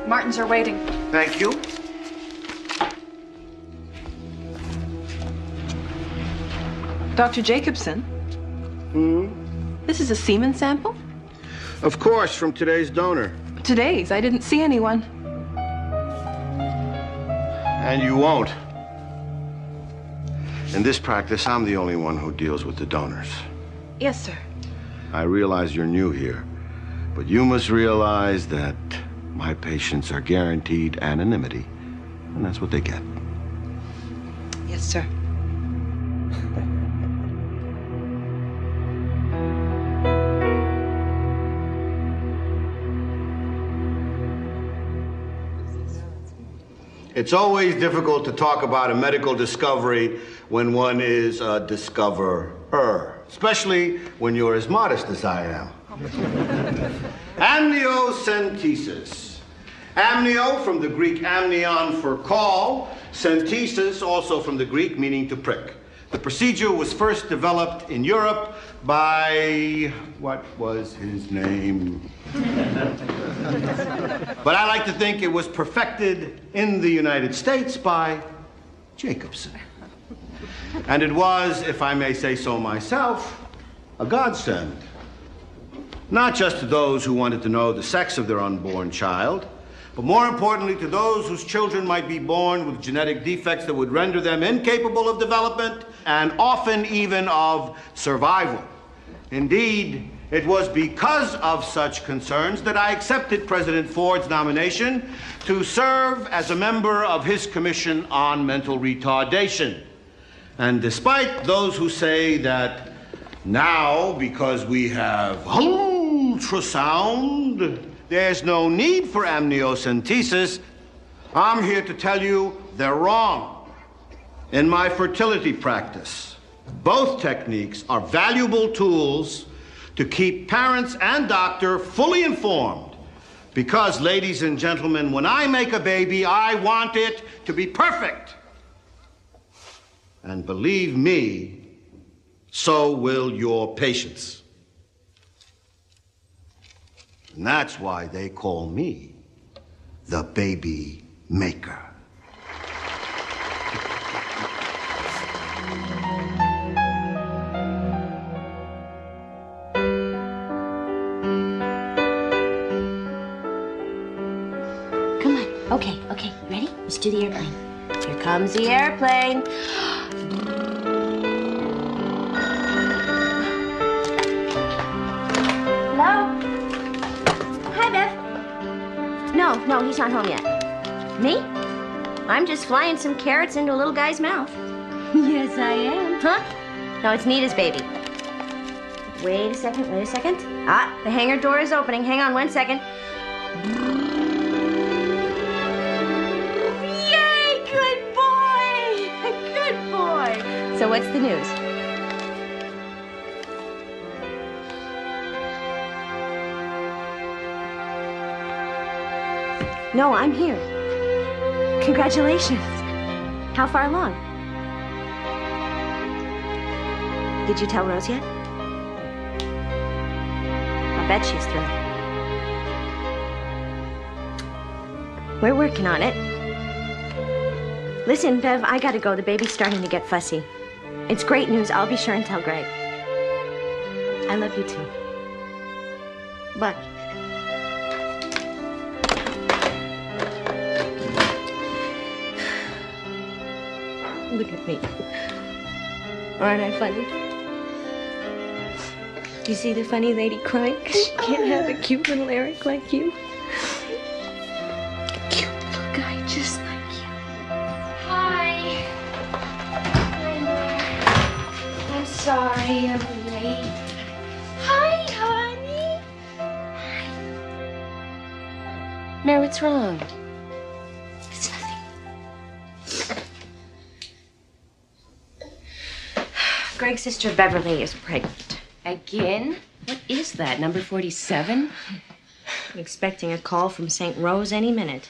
Martins are waiting. Thank you. Dr. Jacobson? This is a semen sample? Of course, from today's donor. Today's. I didn't see anyone. And you won't. In this practice, I'm the only one who deals with the donors. Yes, sir. I realize you're new here, but you must realize that my patients are guaranteed anonymity, and that's what they get. Yes, sir. It's always difficult to talk about a medical discovery when one is a discoverer, especially when you're as modest as I am. Amniocentesis. Amnio from the Greek amnion for call, centesis also from the Greek meaning to prick. The procedure was first developed in Europe by, what was his name? But I like to think it was perfected in the United States by Jacobson. And it was, if I may say so myself, a godsend. Not just to those who wanted to know the sex of their unborn child, but more importantly to those whose children might be born with genetic defects that would render them incapable of development and often even of survival. Indeed, it was because of such concerns that I accepted President Ford's nomination to serve as a member of his Commission on Mental Retardation. And despite those who say that now, because we have ultrasound, there's no need for amniocentesis, I'm here to tell you they're wrong. In my fertility practice, both techniques are valuable tools to keep parents and doctor fully informed. Because, ladies and gentlemen, when I make a baby, I want it to be perfect. And believe me, so will your patients. And that's why they call me the baby maker. Come on. Okay, ready? Let's do the airplane. Here comes the airplane. Hello? Hi, Bev. No, he's not home yet. Me? I'm just flying some carrots into a little guy's mouth. Yes, I am. Huh? No, it's Nita's baby. Wait a second. Ah, the hangar door is opening. Hang on 1 second. Yay! Good boy! Good boy! So what's the news? No, I'm here. Congratulations. How far along? Did you tell Rose yet? I bet she's thrilled. We're working on it. Listen, Bev, I gotta go. The baby's starting to get fussy. It's great news. I'll be sure and tell Greg. I love you too. Bye. Look at me. Aren't I funny? Do you see the funny lady crying? 'Cause she can't have a cute little Eric like you. A cute little guy just like you. Hi. I'm sorry I'm late. Hi, honey. Hi. Mary, what's wrong? It's nothing. Greg's sister Beverly is pregnant. Again? What is that, number 47? I'm expecting a call from St. Rose any minute.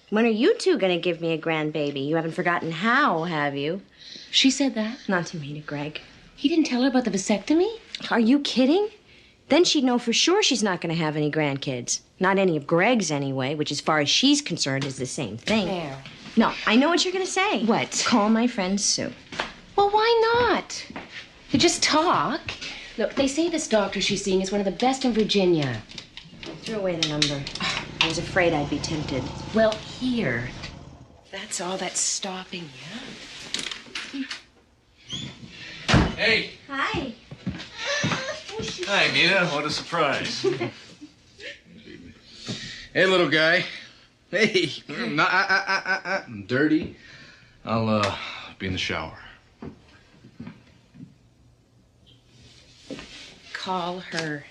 When are you two gonna give me a grandbaby? You haven't forgotten how, have you? She said that? Not to me, to Greg. He didn't tell her about the vasectomy? Are you kidding? Then she'd know for sure she's not gonna have any grandkids. Not any of Greg's, anyway, which, as far as she's concerned, is the same thing. There. No, I know what you're going to say. What? Call my friend Sue. Well, why not? You just talk. Look, they say this doctor she's seeing is one of the best in Virginia. Threw away the number. I was afraid I'd be tempted. Well, here. That's all that's stopping you. Hey. Hi. Hi, Nina. What a surprise. Hey, little guy. Hey. I'm dirty. I'll be in the shower. Call her.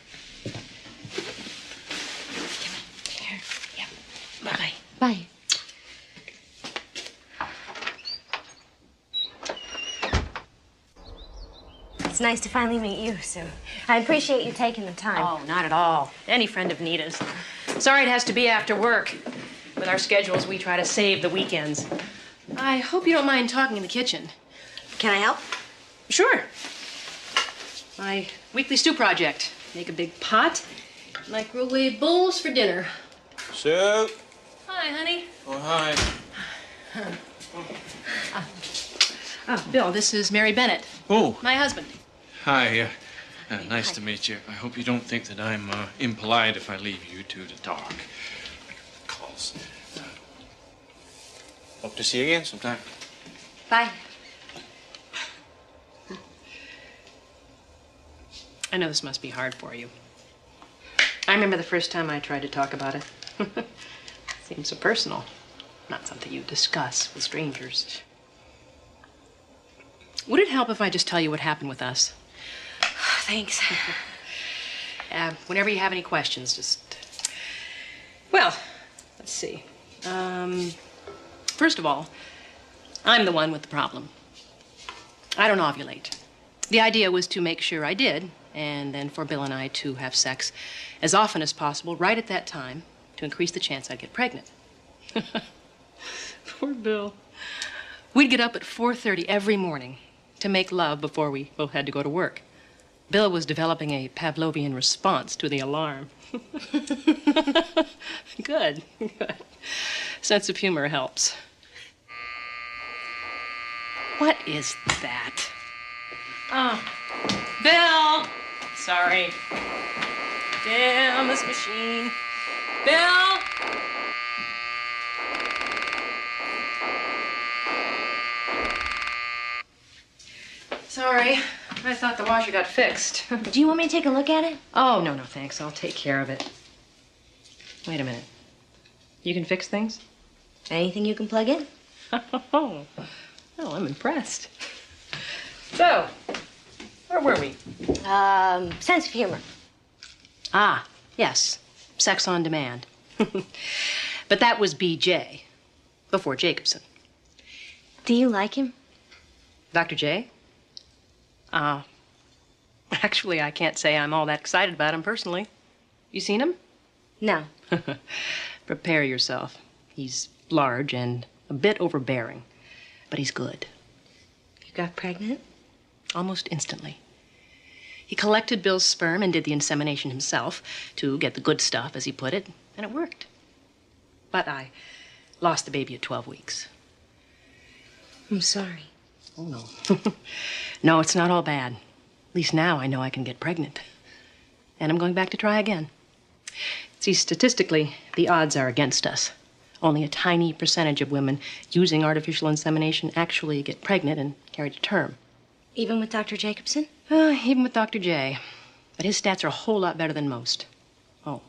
Here. Yep. Bye. Bye. It's nice to finally meet you, Sue. I appreciate you taking the time. Oh, not at all. Any friend of Nita's. Sorry it has to be after work. With our schedules, we try to save the weekends. I hope you don't mind talking in the kitchen. Can I help? Sure. My weekly stew project. Make a big pot, microwave bowls for dinner. Sue. Hi, honey. Oh, hi. Bill, this is Mary Bennett, Oh, my husband. hi. Nice to meet you. I hope you don't think that I'm impolite if I leave you two to talk. Calls. Hope to see you again sometime. Bye. I know this must be hard for you. I remember the first time I tried to talk about it. Seems so personal. Not something you discuss with strangers. Would it help if I just tell you what happened with us? Thanks. Whenever you have any questions, just... Well, let's see. First of all, I'm the one with the problem. I don't ovulate. The idea was to make sure I did, and then for Bill and I to have sex as often as possible right at that time to increase the chance I'd get pregnant. Poor Bill. We'd get up at 4:30 every morning to make love before we both had to go to work. Bill was developing a Pavlovian response to the alarm. Good, good. Sense of humor helps. What is that? Oh, Bill! Sorry. Damn this machine. Bill! Sorry. I thought the washer got fixed. Do you want me to take a look at it? Oh, no, thanks. I'll take care of it. Wait a minute. You can fix things? Anything you can plug in? Oh, I'm impressed. So, where were we? Sense of humor. Ah, yes. Sex on demand. But that was BJ, before Jacobson. Do you like him? Dr. J? Actually, I can't say I'm all that excited about him personally. You seen him? No. Prepare yourself. He's large and a bit overbearing, but he's good. You got pregnant? Almost instantly. He collected Bill's sperm and did the insemination himself to get the good stuff, as he put it, and it worked. But I lost the baby at 12 weeks. I'm sorry. Oh, no. No, it's not all bad. At least now I know I can get pregnant. And I'm going back to try again. See, statistically, the odds are against us. Only a tiny percentage of women using artificial insemination actually get pregnant and carry to term. Even with Dr. Jacobson? Even with Dr. J. But his stats are a whole lot better than most. Oh,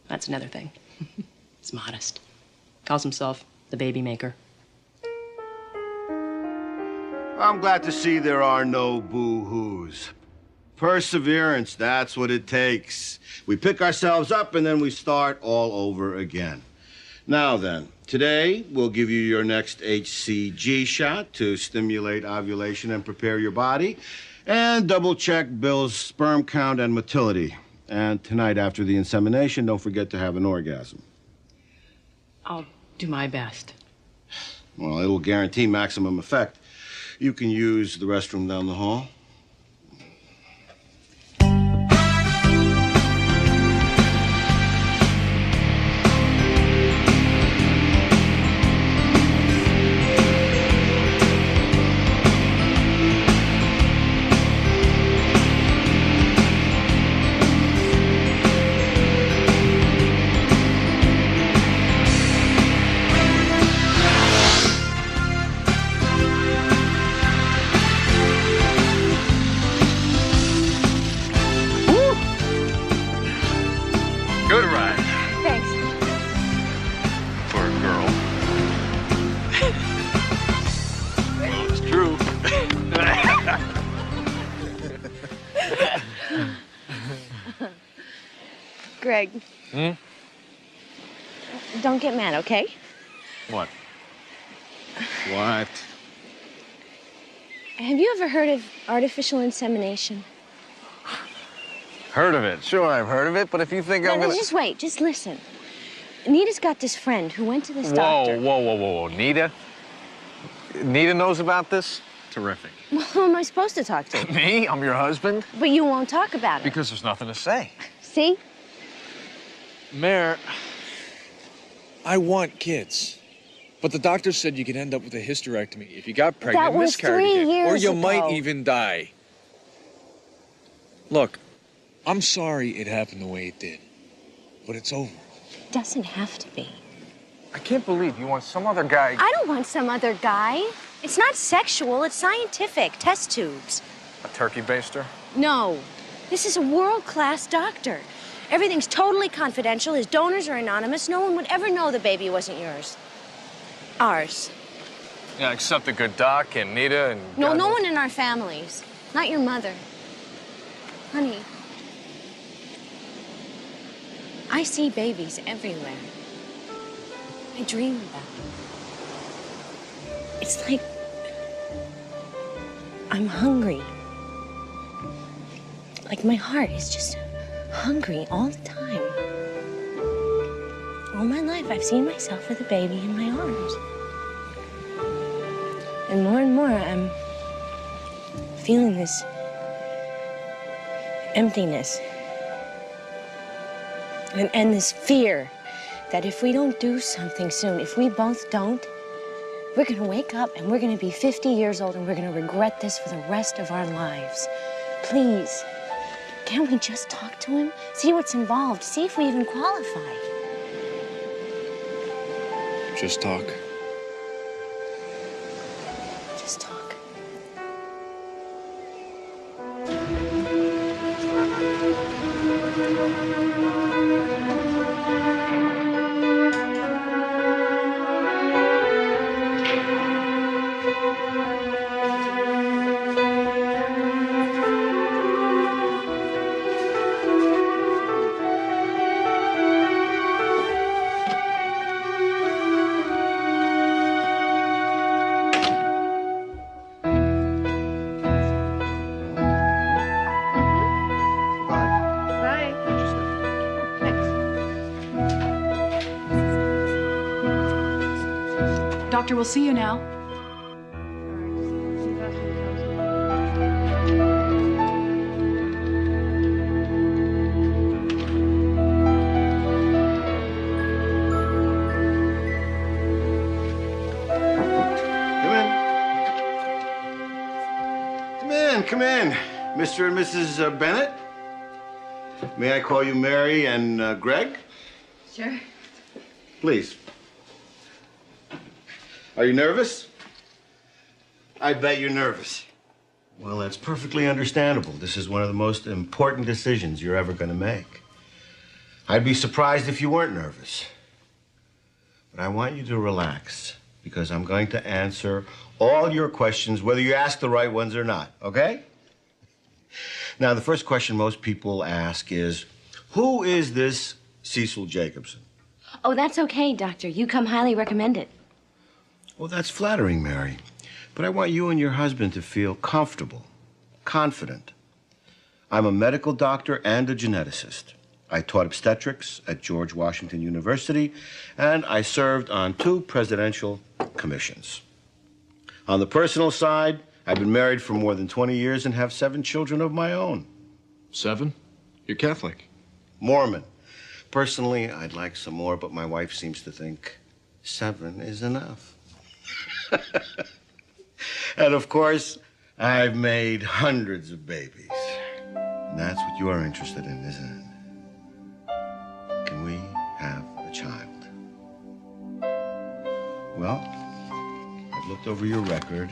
that's another thing. He's modest. Calls himself the baby maker. I'm glad to see there are no boo-hoos. Perseverance, that's what it takes. We pick ourselves up and then we start all over again. Now then, today we'll give you your next HCG shot to stimulate ovulation and prepare your body, and double-check Bill's sperm count and motility. And tonight after the insemination, don't forget to have an orgasm. I'll do my best. Well, it will guarantee maximum effect. You can use the restroom down the hall. Greg. Hmm? Don't get mad, okay? What? What? Have you ever heard of artificial insemination? Heard of it. Sure, I've heard of it, but if you think I'm gonna... Just wait, just listen. Nita's got this friend who went to this doctor. Whoa. Nita? Nita knows about this? Terrific. Well, who am I supposed to talk to? Me? I'm your husband? But you won't talk about it. Because there's nothing to say. See? Mayor, I want kids. But the doctor said you could end up with a hysterectomy if you got pregnant That and was miscarried 3 again. years Or you ago. might even die. Look, I'm sorry it happened the way it did. But it's over. It doesn't have to be. I can't believe you want some other guy... I don't want some other guy. It's not sexual, it's scientific. Test tubes. A turkey baster? No. This is a world-class doctor. Everything's totally confidential. His donors are anonymous. No one would ever know the baby wasn't yours. Ours. Yeah, except the good doc and Nita and... No, God no knows- one in our families. Not your mother. Honey, I see babies everywhere. I dream about them. It's like I'm hungry. Like my heart is just hungry all the time. All my life, I've seen myself with a baby in my arms. And more, I'm feeling this emptiness. And this fear that if we don't do something soon, if we both don't, we're gonna wake up and we're gonna be 50 years old and we're gonna regret this for the rest of our lives. Please, can't we just talk to him? See what's involved, see if we even qualify. Just talk. Just talk. Bye. Doctor, we'll see you now. Come in, Mr. and Mrs. Bennett. May I call you Mary and Greg? Sure. Please. Are you nervous? I bet you're nervous. Well, that's perfectly understandable. This is one of the most important decisions you're ever going to make. I'd be surprised if you weren't nervous. But I want you to relax, because I'm going to answer all your questions, whether you ask the right ones or not, okay? Now, the first question most people ask is, who is this Cecil Jacobson? Oh, that's okay, Doctor. You come highly recommended. Well, that's flattering, Mary. But I want you and your husband to feel comfortable, confident. I'm a medical doctor and a geneticist. I taught obstetrics at George Washington University, and I served on 2 presidential commissions. On the personal side, I've been married for more than 20 years and have 7 children of my own. 7? You're Catholic. Mormon. Personally, I'd like some more, but my wife seems to think 7 is enough. And of course, I've made hundreds of babies. And that's what you are interested in, isn't it? Can we have a child? Well, I've looked over your record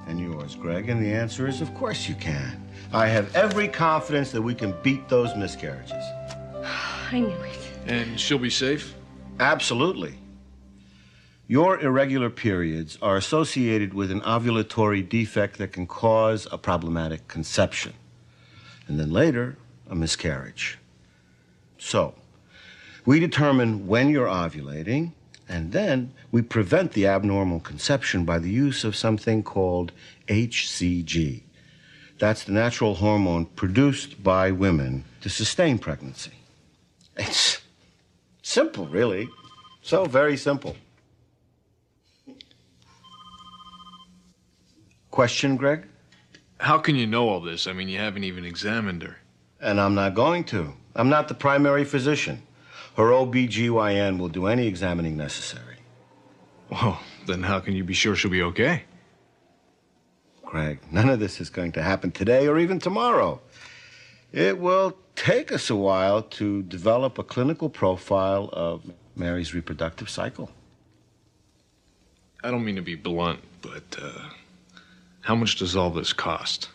and yours, Greg, and the answer is, of course you can. I have every confidence that we can beat those miscarriages. I knew it. And she'll be safe? Absolutely. Your irregular periods are associated with an ovulatory defect that can cause a problematic conception, and then later, a miscarriage. So, We determine when you're ovulating, and then we prevent the abnormal conception by the use of something called HCG. That's the natural hormone produced by women to sustain pregnancy. It's simple, really. So very simple. Question, Greg? How can you know all this? I mean, you haven't even examined her. And I'm not going to. I'm not the primary physician. Her OBGYN will do any examining necessary. Well, then how can you be sure she'll be okay? Greg, none of this is going to happen today or even tomorrow. It will take us a while to develop a clinical profile of Mary's reproductive cycle. I don't mean to be blunt, but how much does all this cost?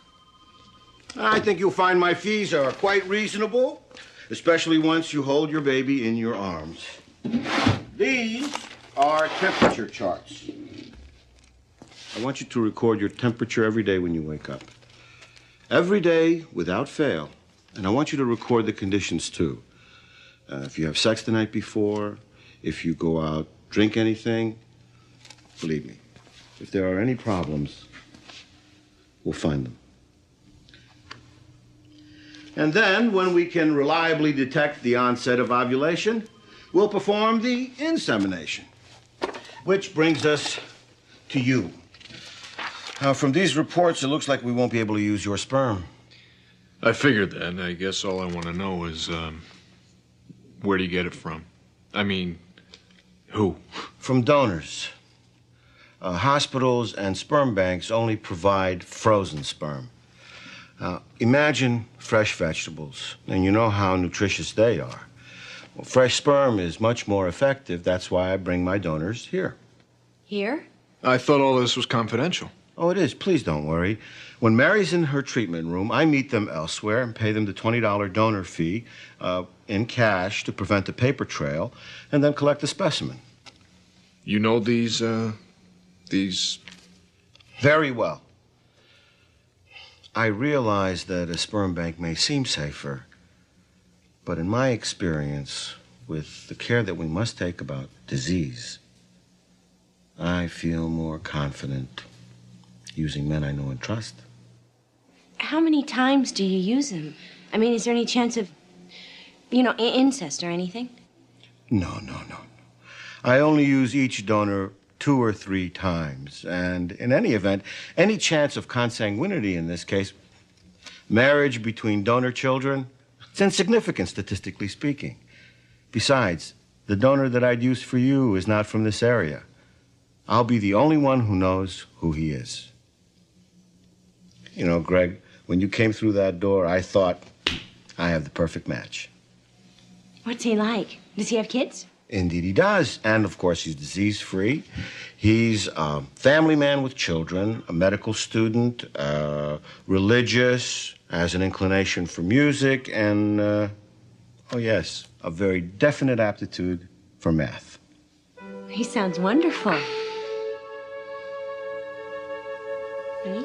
I think you'll find my fees are quite reasonable, especially once you hold your baby in your arms. These are temperature charts. I want you to record your temperature every day when you wake up. Every day, without fail. And I want you to record the conditions, too. If you have sex the night before, if you go out, drink anything, believe me, if there are any problems, we'll find them. And then, when we can reliably detect the onset of ovulation, we'll perform the insemination. Which brings us to you. Now, from these reports, it looks like we won't be able to use your sperm. I figured that. I guess all I want to know is, where do you get it from? I mean, who? From donors. Hospitals and sperm banks only provide frozen sperm. Imagine fresh vegetables, and you know how nutritious they are. Well, fresh sperm is much more effective. That's why I bring my donors here. Here? I thought all this was confidential. Oh, it is. Please don't worry. When Mary's in her treatment room, I meet them elsewhere and pay them the $20 donor fee in cash to prevent a paper trail, and then collect the specimen. You know these... Very well. I realize that a sperm bank may seem safer, but in my experience, with the care that we must take about disease, I feel more confident using men I know and trust. How many times do you use them? I mean, is there any chance of, incest or anything? No. I only use each donor 2 or 3 times. And in any event, any chance of consanguinity in this case, marriage between donor children, it's insignificant statistically speaking. Besides, the donor that I'd use for you is not from this area. I'll be the only one who knows who he is. You know, Greg, when you came through that door, I thought I have the perfect match. What's he like? Does he have kids? Indeed he does. And, of course, he's disease-free. He's a family man with children, a medical student, religious, has an inclination for music, and, oh, yes, a very definite aptitude for math. He sounds wonderful. Really?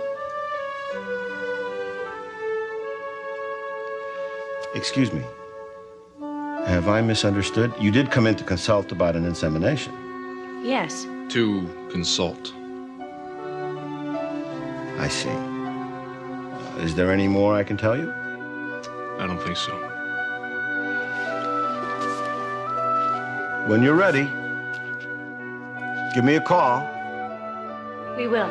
Excuse me. Have I misunderstood? You did come in to consult about an insemination. Yes. To consult. I see. Is there any more I can tell you? I don't think so. When you're ready, give me a call. We will.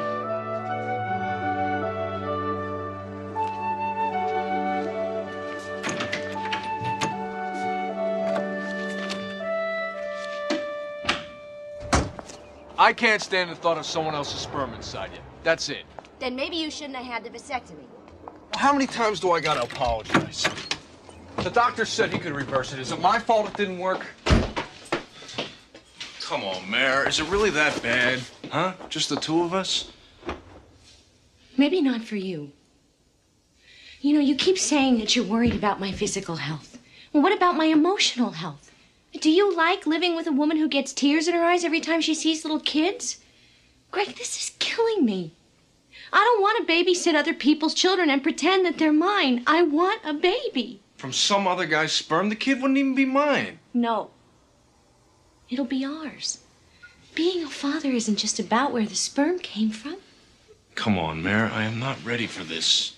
I can't stand the thought of someone else's sperm inside you. That's it. Then maybe you shouldn't have had the vasectomy. How many times do I gotta apologize? The doctor said he could reverse it. Is it my fault it didn't work? Come on, Mare. Is it really that bad? Huh? Just the 2 of us? Maybe not for you. You keep saying that you're worried about my physical health. Well, what about my emotional health? Do you like living with a woman who gets tears in her eyes every time she sees little kids? Greg, this is killing me. I don't want to babysit other people's children and pretend that they're mine. I want a baby. From some other guy's sperm? The kid wouldn't even be mine. No, It'll be ours. Being a father isn't just about where the sperm came from. Come on, Mare. I am not ready for this.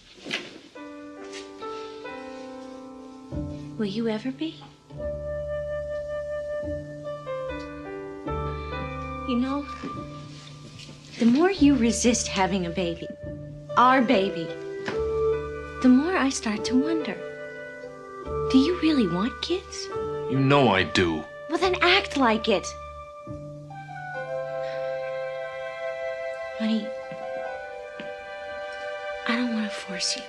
Will you ever be? You know, the more you resist having a baby, our baby, the more I start to wonder. Do you really want kids? You know I do. Well, then act like it. Honey, I don't want to force you.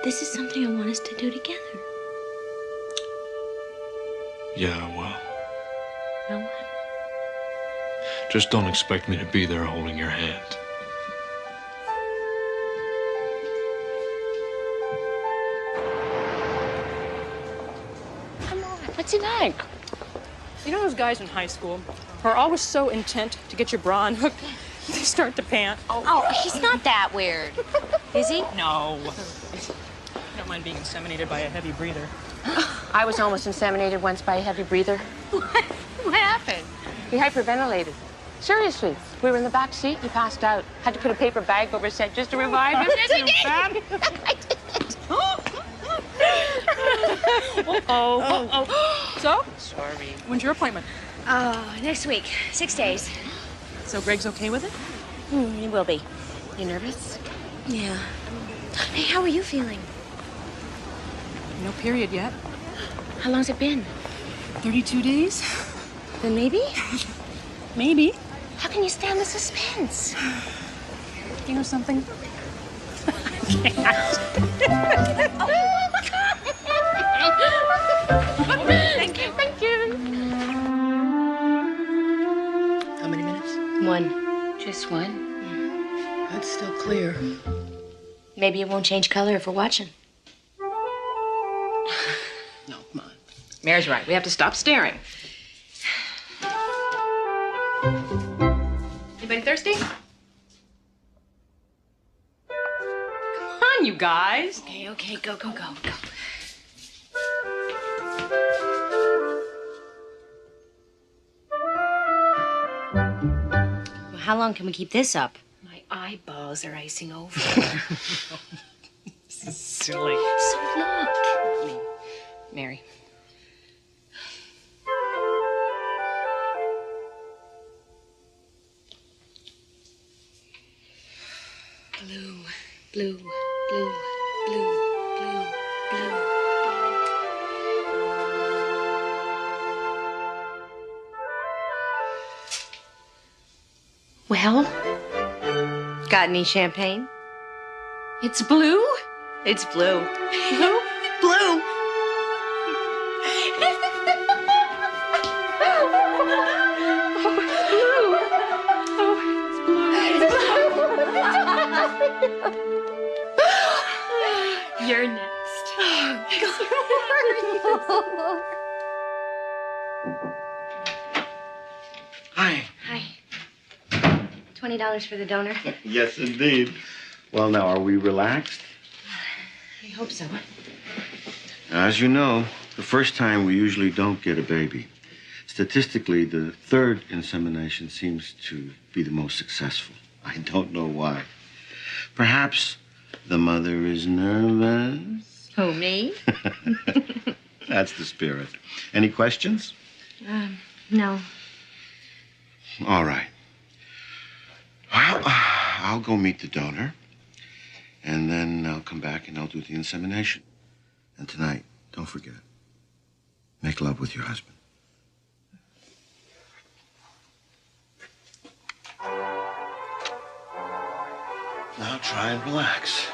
This is something I want us to do together. Yeah, well, Now what? just don't expect me to be there holding your hand. Come on, what's he like? You know those guys in high school who are always so intent to get your bra unhooked, they start to pant? Oh, he's not that weird. Is he? No. I don't mind being inseminated by a heavy breather. I was almost inseminated once by a heavy breather. What happened? He hyperventilated. Seriously, we were in the back seat. He passed out. Had to put a paper bag over his head just to revive him. So? Sorry. When's your appointment? Oh, next week. 6 days. So Greg's okay with it? He will be. You nervous? Yeah. Hey, how are you feeling? No period yet. How long's it been? 32 days? Then maybe? Maybe. How can you stand the suspense? You know something? Thank you. Thank you. How many minutes? 1. Just one? That's still clear. Maybe it won't change color if we're watching. No, come on. Mary's right. We have to stop staring. Anybody thirsty? Come on, you guys. Okay, go. Well, how long can we keep this up? My eyeballs are icing over. This is silly. So look. Mary. Blue, blue, blue, blue, blue, blue. Well, got any champagne? It's blue? It's blue. Blue? Blue. You're next. Hi. Hi. $20 for the donor. Yes, indeed. Well, now, are we relaxed? I hope so. As you know, the first time we usually don't get a baby. Statistically, the third insemination seems to be the most successful. I don't know why. Perhaps the mother is nervous? Who, me? That's the spirit. Any questions? No. All right. Well, I'll go meet the donor, and then I'll come back and I'll do the insemination. And tonight, don't forget, make love with your husband. Now try and relax.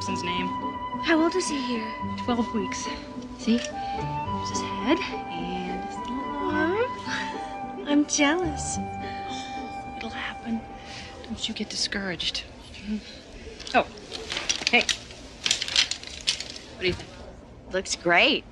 Jefferson's name. How old is he here? 12 weeks. See? There's his head and his little arm. I'm jealous. It'll happen. Don't you get discouraged. Oh, hey. What do you think? Looks great.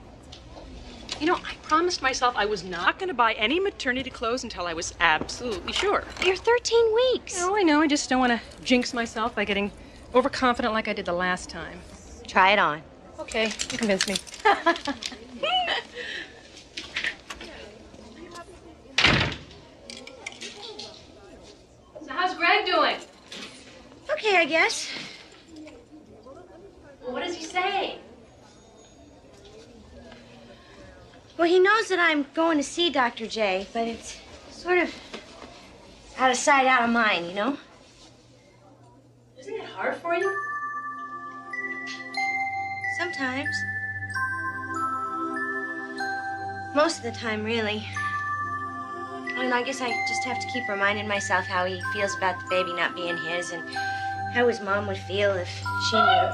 You know, I promised myself I was not going to buy any maternity clothes until I was absolutely sure. You're 13 weeks. Oh, I know. I just don't want to jinx myself by getting overconfident like I did the last time. Try it on. Okay, you convinced me. So how's Greg doing? Okay, I guess. Well, what does he say? Well, he knows that I'm going to see Dr. J, but it's sort of out of sight, out of mind, you know? Isn't it hard for you? Sometimes. Most of the time, really. I mean, I guess I just have to keep reminding myself how he feels about the baby not being his and how his mom would feel if she knew.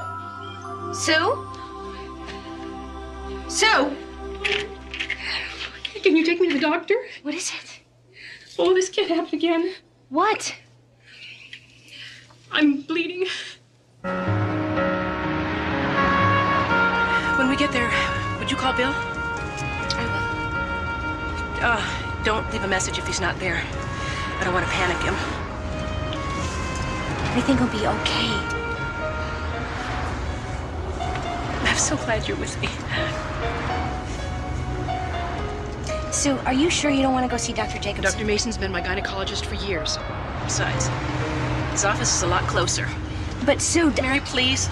Sue? Sue? Can you take me to the doctor? What is it? Oh, this can't happen again. What? I'm bleeding. When we get there, would you call Bill? I Don't leave a message if he's not there. I don't want to panic him. will. I think he'll be okay. I'm so glad you're with me. Sue, are you sure you don't want to go see Dr. Jacobson? Dr. Mason's been my gynecologist for years. Besides, his office is a lot closer. But Sue... Mary, please.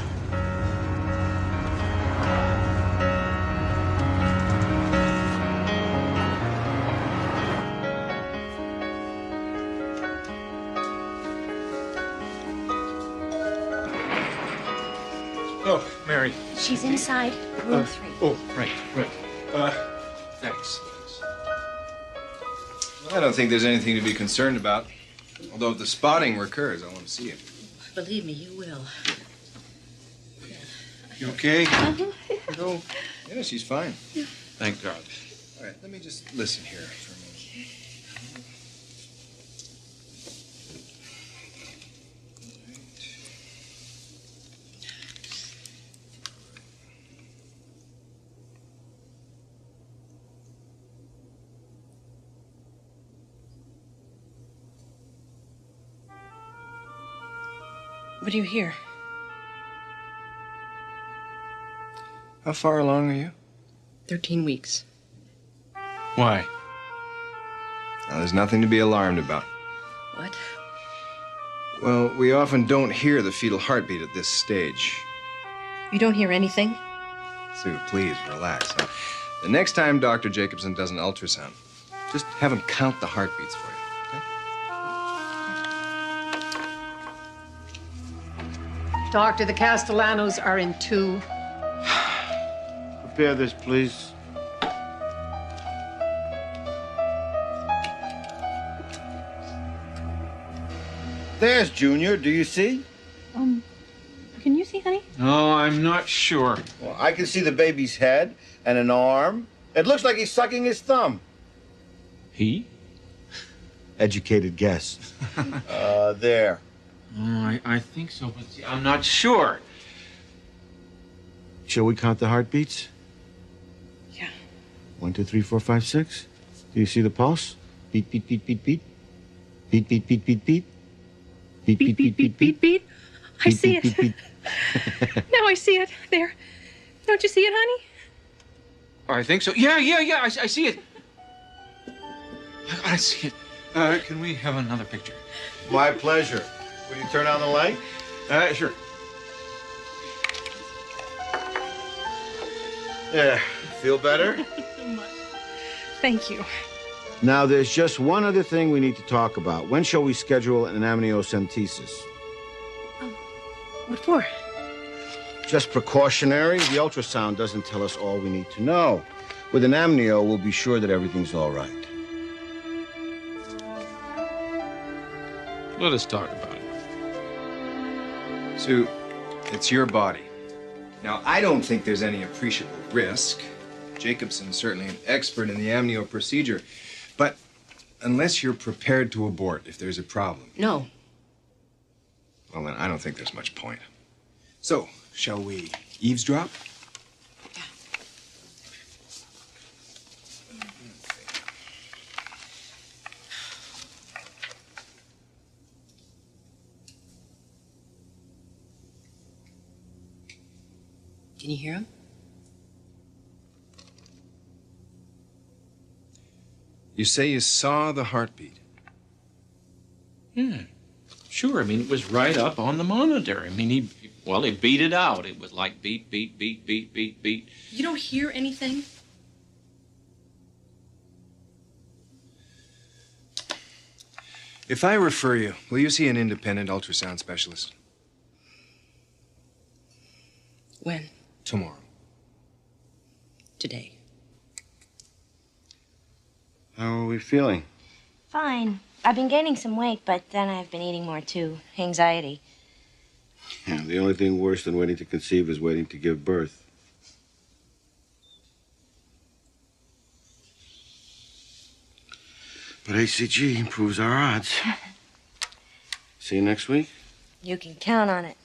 Oh, Mary. She's inside room 3. Oh, right. Thanks. I don't think there's anything to be concerned about. Although if the spotting recurs, I want to see it. Believe me, you will. You okay? No. Yeah, she's fine. Thank God. All right, let me just listen here for a minute. What do you hear? How far along are you? 13 weeks. Why? Now, there's nothing to be alarmed about. What? Well, we often don't hear the fetal heartbeat at this stage. You don't hear anything? Sue, please relax. Now, the next time Dr. Jacobson does an ultrasound, just have him count the heartbeats for you, okay? Doctor, the Castellanos are in 2. Prepare this, please. There's Junior. Do you see? Can you see, honey? No, I'm not sure. Well, I can see the baby's head and an arm. It looks like he's sucking his thumb. He? Educated guess. There. Oh, I think so, but I'm not sure. Shall we count the heartbeats? Yeah. 1, 2, 3, 4, 5, 6. Do you see the pulse? Beat, beat, beat, beat, beat. Beat, beat, beat, beat, beat. Beat, beat, beat, beat, beat. Beat. I Beat, see beat, it. beat, beat. Now I see it. There. Don't you see it, honey? I think so. Yeah. I see it. I see it. Can we have another picture? My pleasure. Will you turn on the light? Sure. Yeah. Feel better? Thank you. Now, there's just one other thing we need to talk about. When shall we schedule an amniocentesis? What for? Just precautionary. The ultrasound doesn't tell us all we need to know. With an amnio, we'll be sure that everything's all right. Let us talk about it. Sue, it's your body. Now, I don't think there's any appreciable risk. Jacobson's certainly an expert in the amnio procedure. But unless you're prepared to abort if there's a problem. No. Well, then I don't think there's much point. So, shall we eavesdrop? Can you hear him? You say you saw the heartbeat? Yeah, sure. I mean, it was right up on the monitor. I mean, he beat it out. It was like beat, beat, beat, beat, beat, beat. You don't hear anything? If I refer you, will you see an independent ultrasound specialist? When? Tomorrow. Today. How are we feeling? Fine. I've been gaining some weight, but then I've been eating more, too. Anxiety. Yeah, the only thing worse than waiting to conceive is waiting to give birth. But HCG improves our odds. See you next week? You can count on it.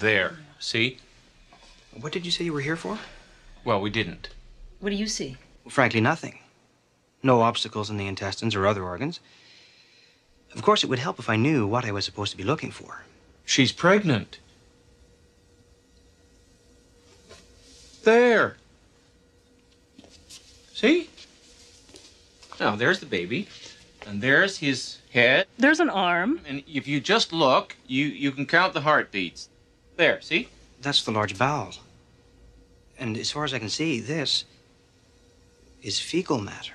There. See? What did you say you were here for? Well, we didn't. What do you see? Well, frankly, nothing. No obstacles in the intestines or other organs. Of course, it would help if I knew what I was supposed to be looking for. She's pregnant. There. See? Now, there's the baby. And there's his head. There's an arm. And if you just look, you can count the heartbeats. There, see? That's the large bowel. And as far as I can see, this is fecal matter.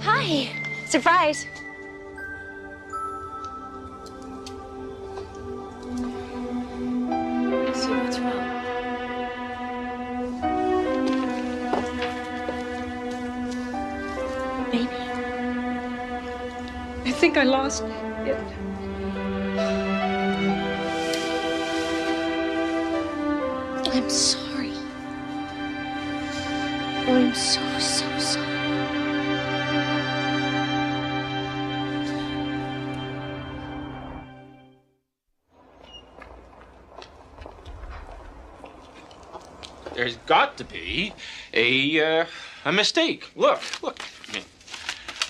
Hi. Surprise. So what's wrong? Baby. I think I lost it. I'm sorry. Oh, I'm so sorry. There's got to be a mistake. Look.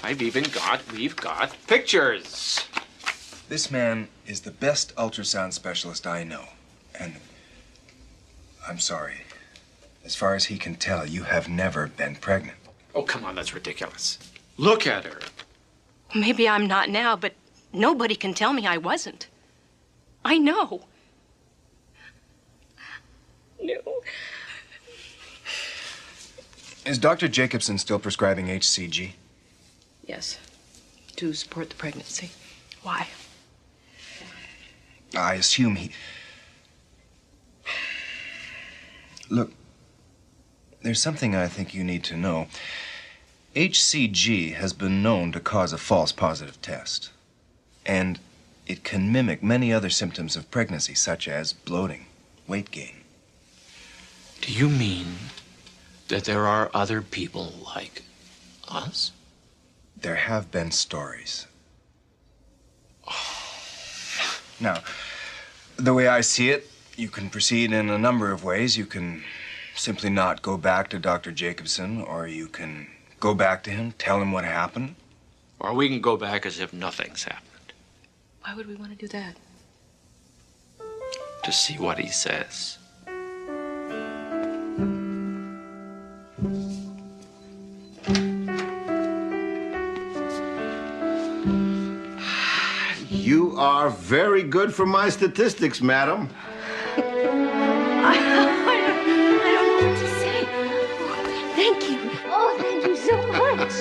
I mean, we've got pictures. This man is the best ultrasound specialist I know. And I'm sorry. As far as he can tell, you have never been pregnant. Oh, come on, that's ridiculous. Look at her. Maybe I'm not now, but nobody can tell me I wasn't. I know. No. Is Dr. Jacobson still prescribing HCG? Yes. To support the pregnancy. Why? I assume he... Look, there's something I think you need to know. HCG has been known to cause a false positive test. And it can mimic many other symptoms of pregnancy, such as bloating, weight gain. Do you mean that there are other people like us? There have been stories. Now, the way I see it, you can proceed in a number of ways. You can simply not go back to Dr. Jacobson, or you can go back to him, tell him what happened. Or we can go back as if nothing's happened. Why would we want to do that? To see what he says. You are very good for my statistics, madam. I don't know what to say. Thank you. Oh, thank you so much.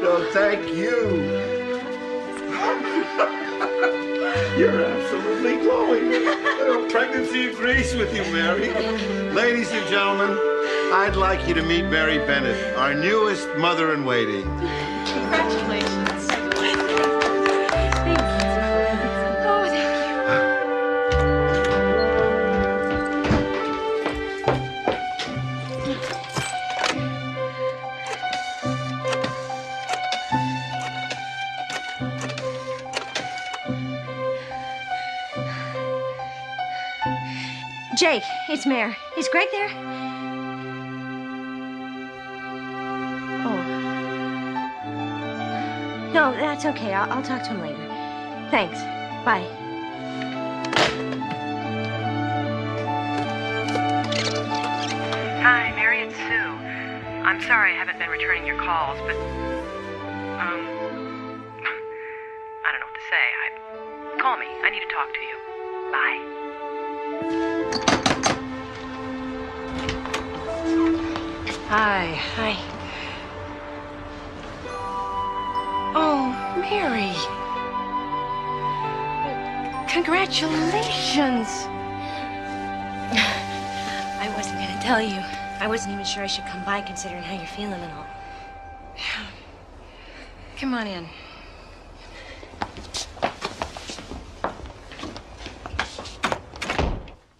No, thank you. You're absolutely glowing. Pregnancy agrees with you, Mary. Ladies and gentlemen, I'd like you to meet Mary Bennett, our newest mother-in-waiting. Congratulations. Jake, it's Mare. Is Greg there? Oh. No, that's okay. I'll talk to him later. Thanks. Bye. Hi, Mary, it's Sue. I'm sorry I haven't been returning your calls, but, I don't know what to say. Call me. I need to talk to you. Bye. Hi. Hi. Oh, Mary. Congratulations. I wasn't going to tell you. I wasn't even sure I should come by considering how you're feeling and all. Come on in.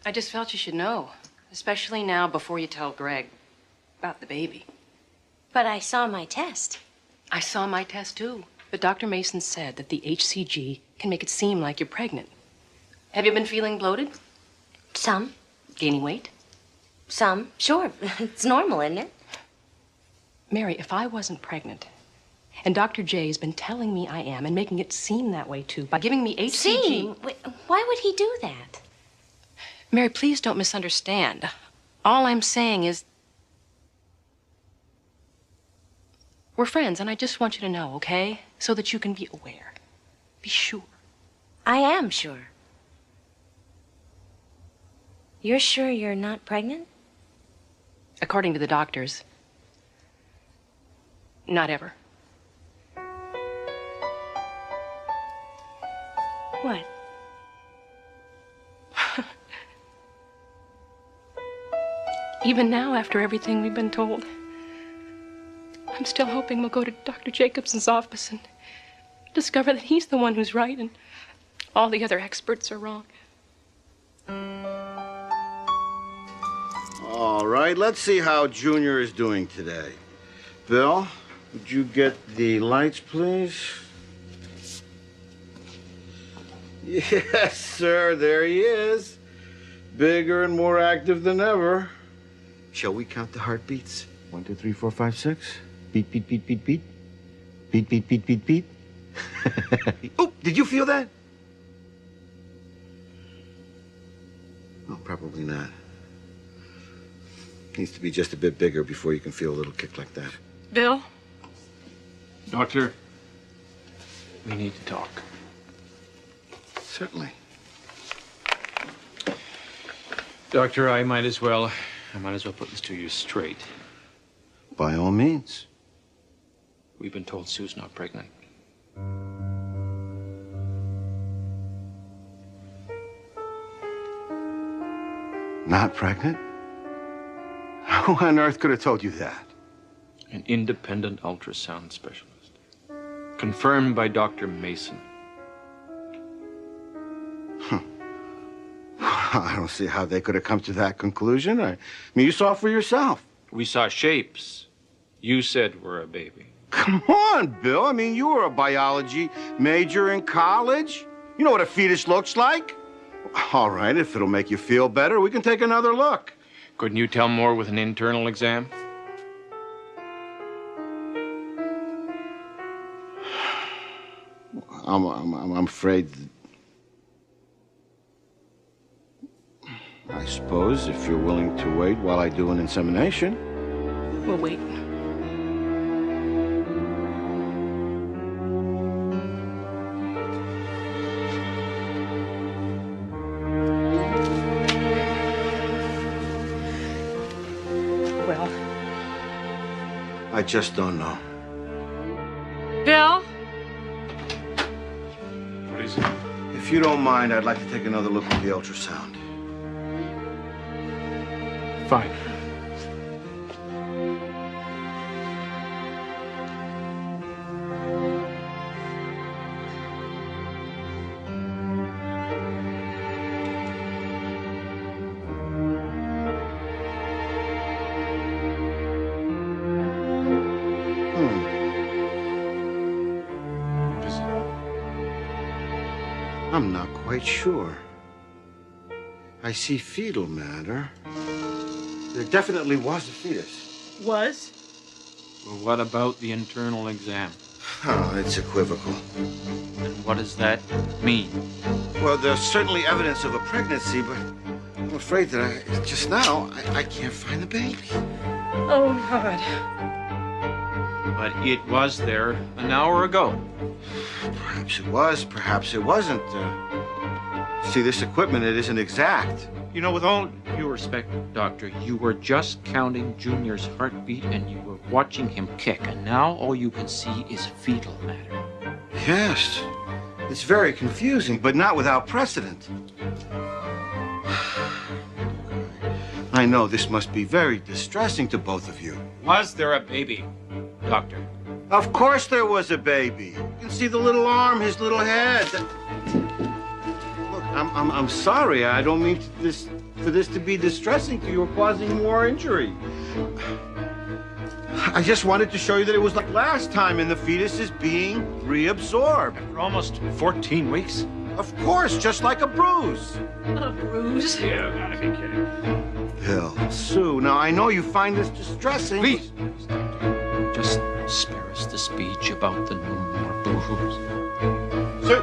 I just felt you should know, especially now before you tell Greg about the baby. But I saw my test. I saw my test too, but Dr. Mason said that the HCG can make it seem like you're pregnant. Have you been feeling bloated? Some. Gaining weight? Some. Sure. It's normal, isn't it? Mary, if I wasn't pregnant, and Dr. J has been telling me I am and making it seem that way too by giving me HCG... Seem? Why would he do that? Mary, please don't misunderstand. All I'm saying is... we're friends, and I just want you to know, okay? So that you can be aware. Be sure. I am sure. You're sure you're not pregnant? According to the doctors. Not ever. What? Even now, after everything we've been told, I'm still hoping we'll go to Dr. Jacobson's office and discover that he's the one who's right and all the other experts are wrong. All right, let's see how Junior is doing today. Bill, would you get the lights, please? Yes, sir, there he is. Bigger and more active than ever. Shall we count the heartbeats? 1, 2, 3, 4, 5, 6. Beat, beat, beat, beat, beat. Beat, beat, beat, beat, beat. Oh, did you feel that? Oh, probably not. Needs to be just a bit bigger before you can feel a little kick like that. Bill? Doctor, we need to talk. Certainly. Doctor, I might as well put this to you straight. By all means. We've been told Sue's not pregnant. Not pregnant? Who on earth could have told you that? An independent ultrasound specialist. Confirmed by Dr. Mason. I don't see how they could have come to that conclusion. I mean, you saw for yourself. We saw shapes. You said we're a baby. Come on, Bill. I mean, you were a biology major in college. You know what a fetus looks like. All right, if it'll make you feel better, we can take another look. Couldn't you tell more with an internal exam? I'm afraid. I suppose if you're willing to wait while I do an insemination. We'll wait. Well, I just don't know. Bill? What is it? If you don't mind, I'd like to take another look at the ultrasound. Fine. What is it? I'm not quite sure. I see fetal matter. There definitely was a fetus. Was? Well, what about the internal exam? Oh, it's equivocal. And what does that mean? Well, there's certainly evidence of a pregnancy, but I'm afraid that just now, I can't find the baby. Oh, God. But it was there an hour ago. Perhaps it was, perhaps it wasn't. See, this equipment, it isn't exact. You know, with all due respect, Doctor, you were just counting Junior's heartbeat and you were watching him kick, and now all you can see is fetal matter. Yes. It's very confusing, but not without precedent. I know this must be very distressing to both of you. Was there a baby, Doctor? Of course there was a baby. You can see the little arm, his little head. Look, I'm sorry. I don't mean for this to be distressing to you or causing more injury. I just wanted to show you that it was like last time and the fetus is being reabsorbed. For almost 14 weeks? Of course, just like a bruise. A bruise? Yeah, gotta be kidding. Bill, Sue, now I know you find this distressing. Please, Doctor, just spare us the speech about the no more boo-hoos. Sue!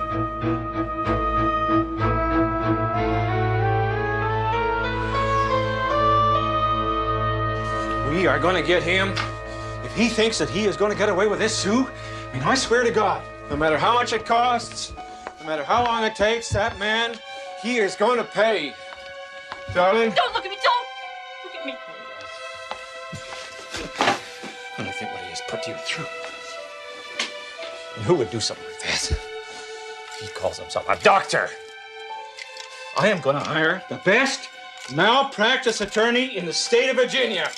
We are going to get him. If he thinks that he is going to get away with this, Sue, I mean, I swear to God, no matter how much it costs, no matter how long it takes, that man, he is going to pay. Darling? Don't look at me, don't! Look at me. When I think what he has put you through. And who would do something like this? He calls himself a doctor. I am going to hire the best malpractice attorney in the state of Virginia.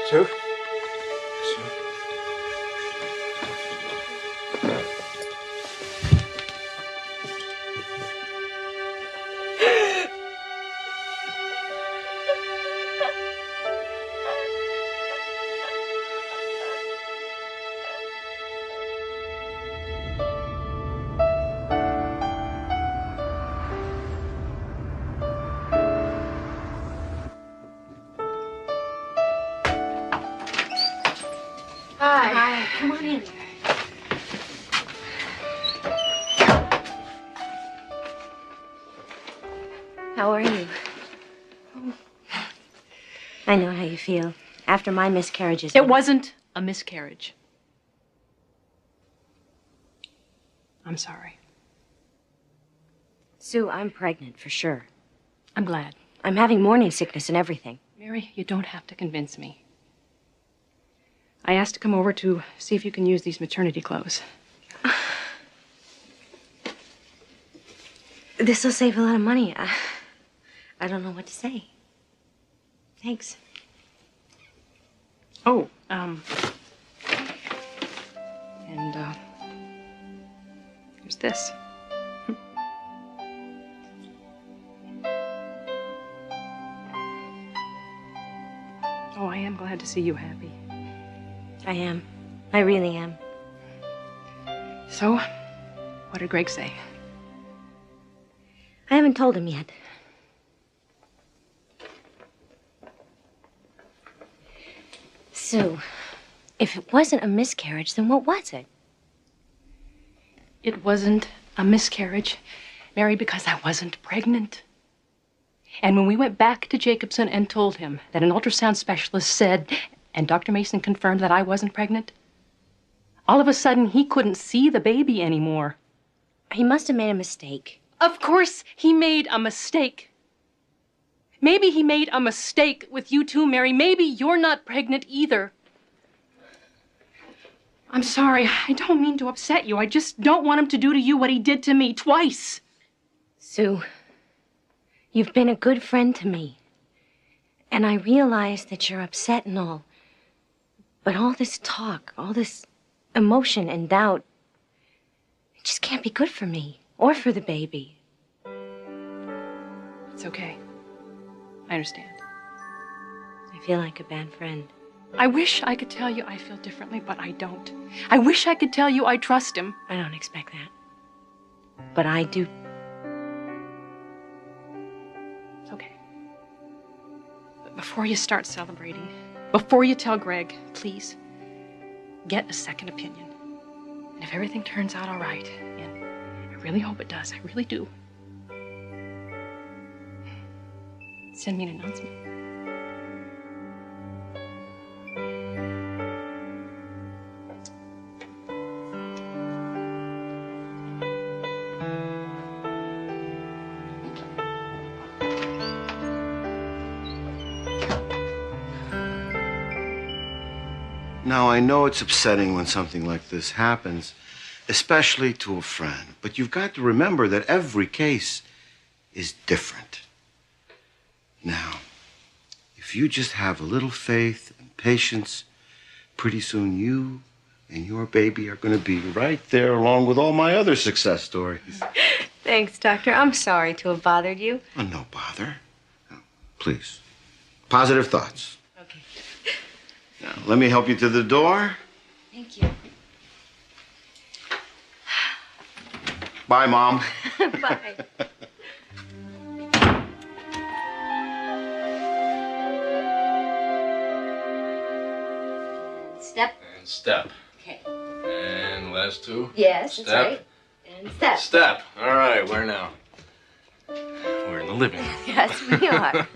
Sue? Sue? Hi. Come on in. How are you? I know how you feel. After my miscarriages. it wasn't a miscarriage. I'm sorry. Sue, I'm pregnant for sure. I'm glad. I'm having morning sickness and everything. Mary, you don't have to convince me. I asked to come over to see if you can use these maternity clothes. This will save a lot of money. I don't know what to say. Thanks. Oh, here's this. see you happy. I am. I really am. So, what did Greg say? I haven't told him yet. Sue, if it wasn't a miscarriage, then what was it? It wasn't a miscarriage, Mary, because I wasn't pregnant. And when we went back to Jacobson and told him that an ultrasound specialist said, and Dr. Mason confirmed that I wasn't pregnant, all of a sudden he couldn't see the baby anymore. He must have made a mistake. Of course he made a mistake. Maybe he made a mistake with you too, Mary. Maybe you're not pregnant either. I'm sorry. I don't mean to upset you. I just don't want him to do to you what he did to me twice. Sue, you've been a good friend to me. And I realize that you're upset and all. But all this talk, all this emotion and doubt, it just can't be good for me or for the baby. It's okay. I understand. I feel like a bad friend. I wish I could tell you I feel differently, but I don't. I wish I could tell you I trust him. I don't expect that. But I do. It's okay. But before you start celebrating, before you tell Greg, please, get a second opinion. And if everything turns out all right, and I really hope it does, I really do, send me an announcement. Now, I know it's upsetting when something like this happens, especially to a friend, but you've got to remember that every case is different. Now, if you just have a little faith and patience, pretty soon you and your baby are going to be right there along with all my other success stories. Thanks, Doctor. I'm sorry to have bothered you. Oh, no bother. No, please. Positive thoughts. Okay. Now, let me help you to the door. Thank you. Bye, Mom. Bye. Step. And step. Okay. And last two. Yes, Step. that's right. And step. Step. All right, where now? We're in the living room. Yes, we are.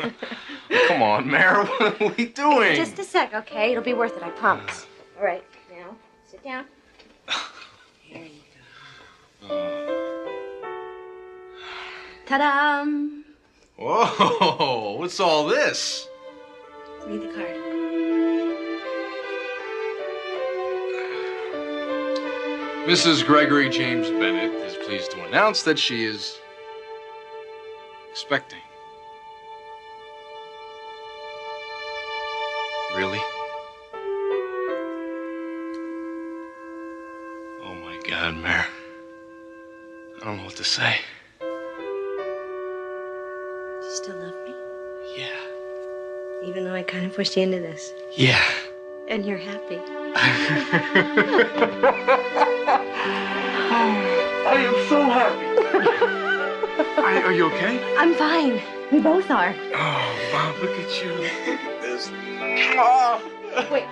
Come on, Mara, what are we doing? Just a sec, okay? It'll be worth it, I promise. All right, now, sit down. Here you go. Ta-da! Whoa, what's all this? Read the card. Mrs. Gregory James Bennett is pleased to announce that she is expecting. Really? Oh my God, Mare. I don't know what to say. You still love me? Yeah. Even though I kind of pushed you into this. Yeah. And you're happy. I am so happy. Are you okay? I'm fine. We both are. Oh, Mom, look at you. Look at this. Oh. Wait.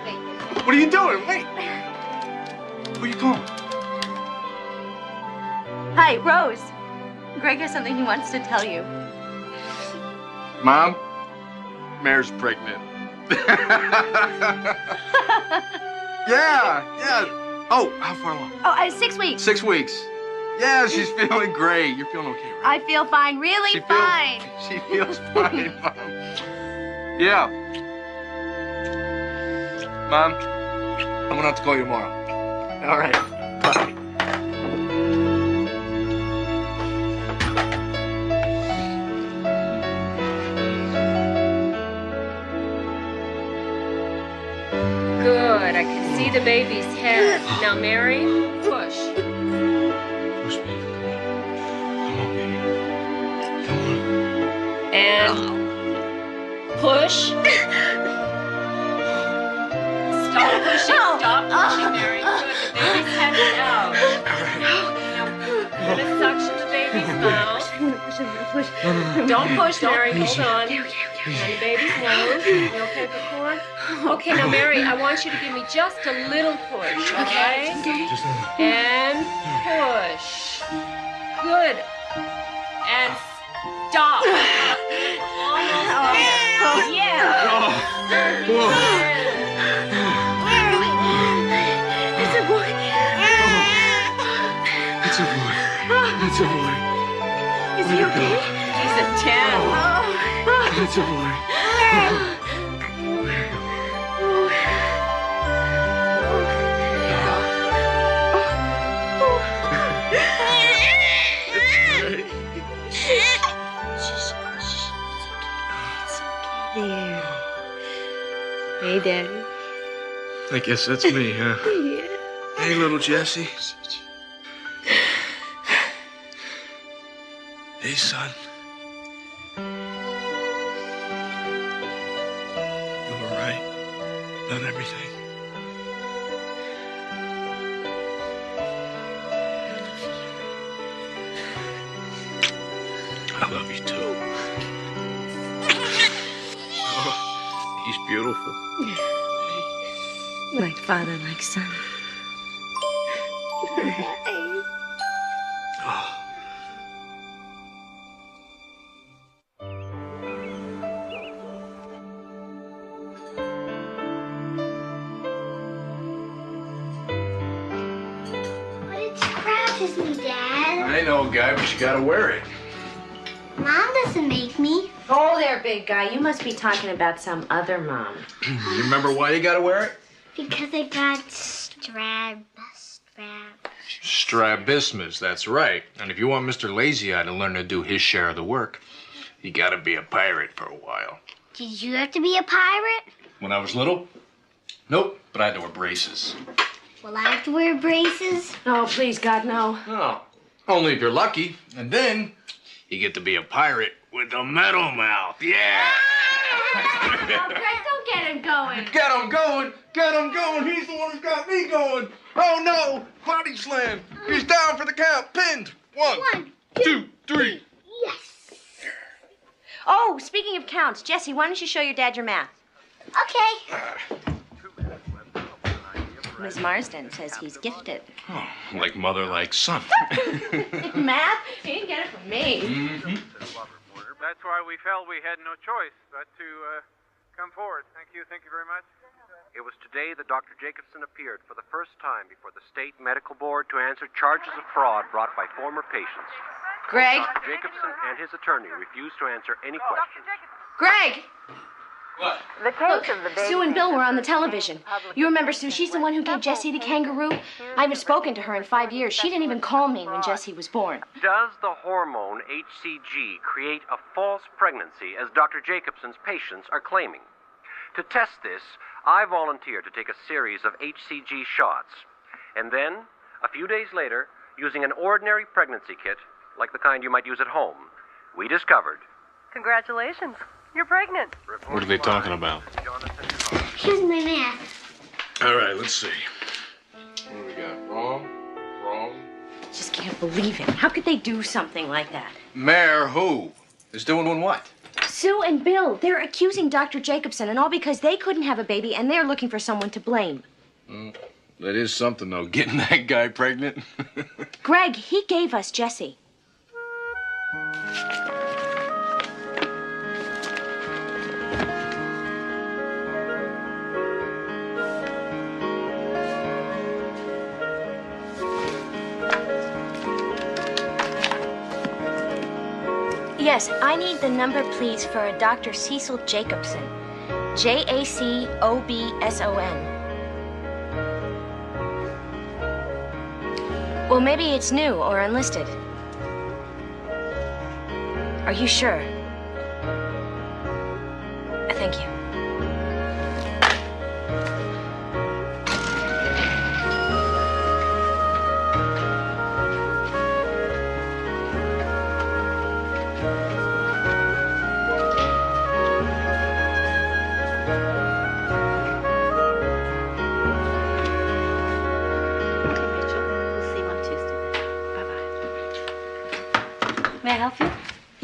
What are you doing? Wait. Who are you calling? Hi, Rose. Greg has something he wants to tell you. Mom, Mare's pregnant. Yeah. Oh, how far along? Oh, 6 weeks. 6 weeks. Yeah, she's feeling great. You're feeling okay, right? I feel fine, really fine. She feels fine, Mom. Yeah. Mom, I'm gonna have to call you tomorrow. All right. Bye. Good. I can see the baby's head. Now, Mary, push. Push me. Come on, baby. Come on. And push. pushing. Stop pushing, Mary. Good. The baby's headed out. Now, we're gonna suction the baby's mouth. Don't push, Mary. Hold on. And the baby's nose. You okay for cord? Okay, now, Mary, I want you to give me just a little push, okay? And push. Good. And stop. Almost there. Yeah. It's a boy. It's a boy. It's a boy. Is he okay? He's a 10. It's a boy. There. Hey, Daddy. I guess that's me, huh? Yeah. Hey, little Jesse. Hey, son. You were right about everything. I love you too. Oh, he's beautiful. Like father, like son. Oh. Scratches me, Dad. I know, guy, but you gotta wear it. Mom doesn't make me. Oh, there, big guy. You must be talking about some other mom. You remember why you gotta wear it? Because I got Strabismus, that's right. And if you want Mr. Lazy Eye to learn to do his share of the work, you gotta be a pirate for a while. Did you have to be a pirate? When I was little? Nope, but I had to wear braces. Will I have to wear braces? Oh, please, God, no. Oh, only if you're lucky. And then you get to be a pirate with a metal mouth. Yeah! Oh, Greg, don't get him going. Get him going! Get him going! He's the one who's got me going! Oh no! Body slam! He's down for the count! Pinned! One, two, three. Yes. Oh, speaking of counts, Jesse, why don't you show your dad your math? Okay. Miss Marsden says he's gifted. Oh, like mother, like son. Math? He didn't get it from me. Mm-hmm. That's why we felt we had no choice but to come forward. Thank you very much. It was today that Dr. Jacobson appeared for the first time before the State Medical Board to answer charges of fraud brought by former patients. Greg? Dr. Jacobson and his attorney refused to answer any questions. Greg! What? The case of the baby. Sue and Bill were on the television. You remember Sue? She's the one who gave Jesse the kangaroo. I haven't spoken to her in 5 years. She didn't even call me when Jesse was born. Does the hormone HCG create a false pregnancy, as Dr. Jacobson's patients are claiming? To test this, I volunteered to take a series of HCG shots. And then, a few days later, using an ordinary pregnancy kit, like the kind you might use at home, we discovered... Congratulations. You're pregnant. What are they talking about? Here's my math. All right, let's see. What do we got? Wrong. Just can't believe it. How could they do something like that? Mayor who? Is doing what? Sue and Bill, they're accusing Dr. Jacobson, and all because they couldn't have a baby, and they're looking for someone to blame. That is something, though, getting that guy pregnant. Greg, he gave us Jesse. Yes, I need the number, please, for a Dr. Cecil Jacobson. Jacobson. Well, maybe it's new or enlisted. Are you sure? Thank you.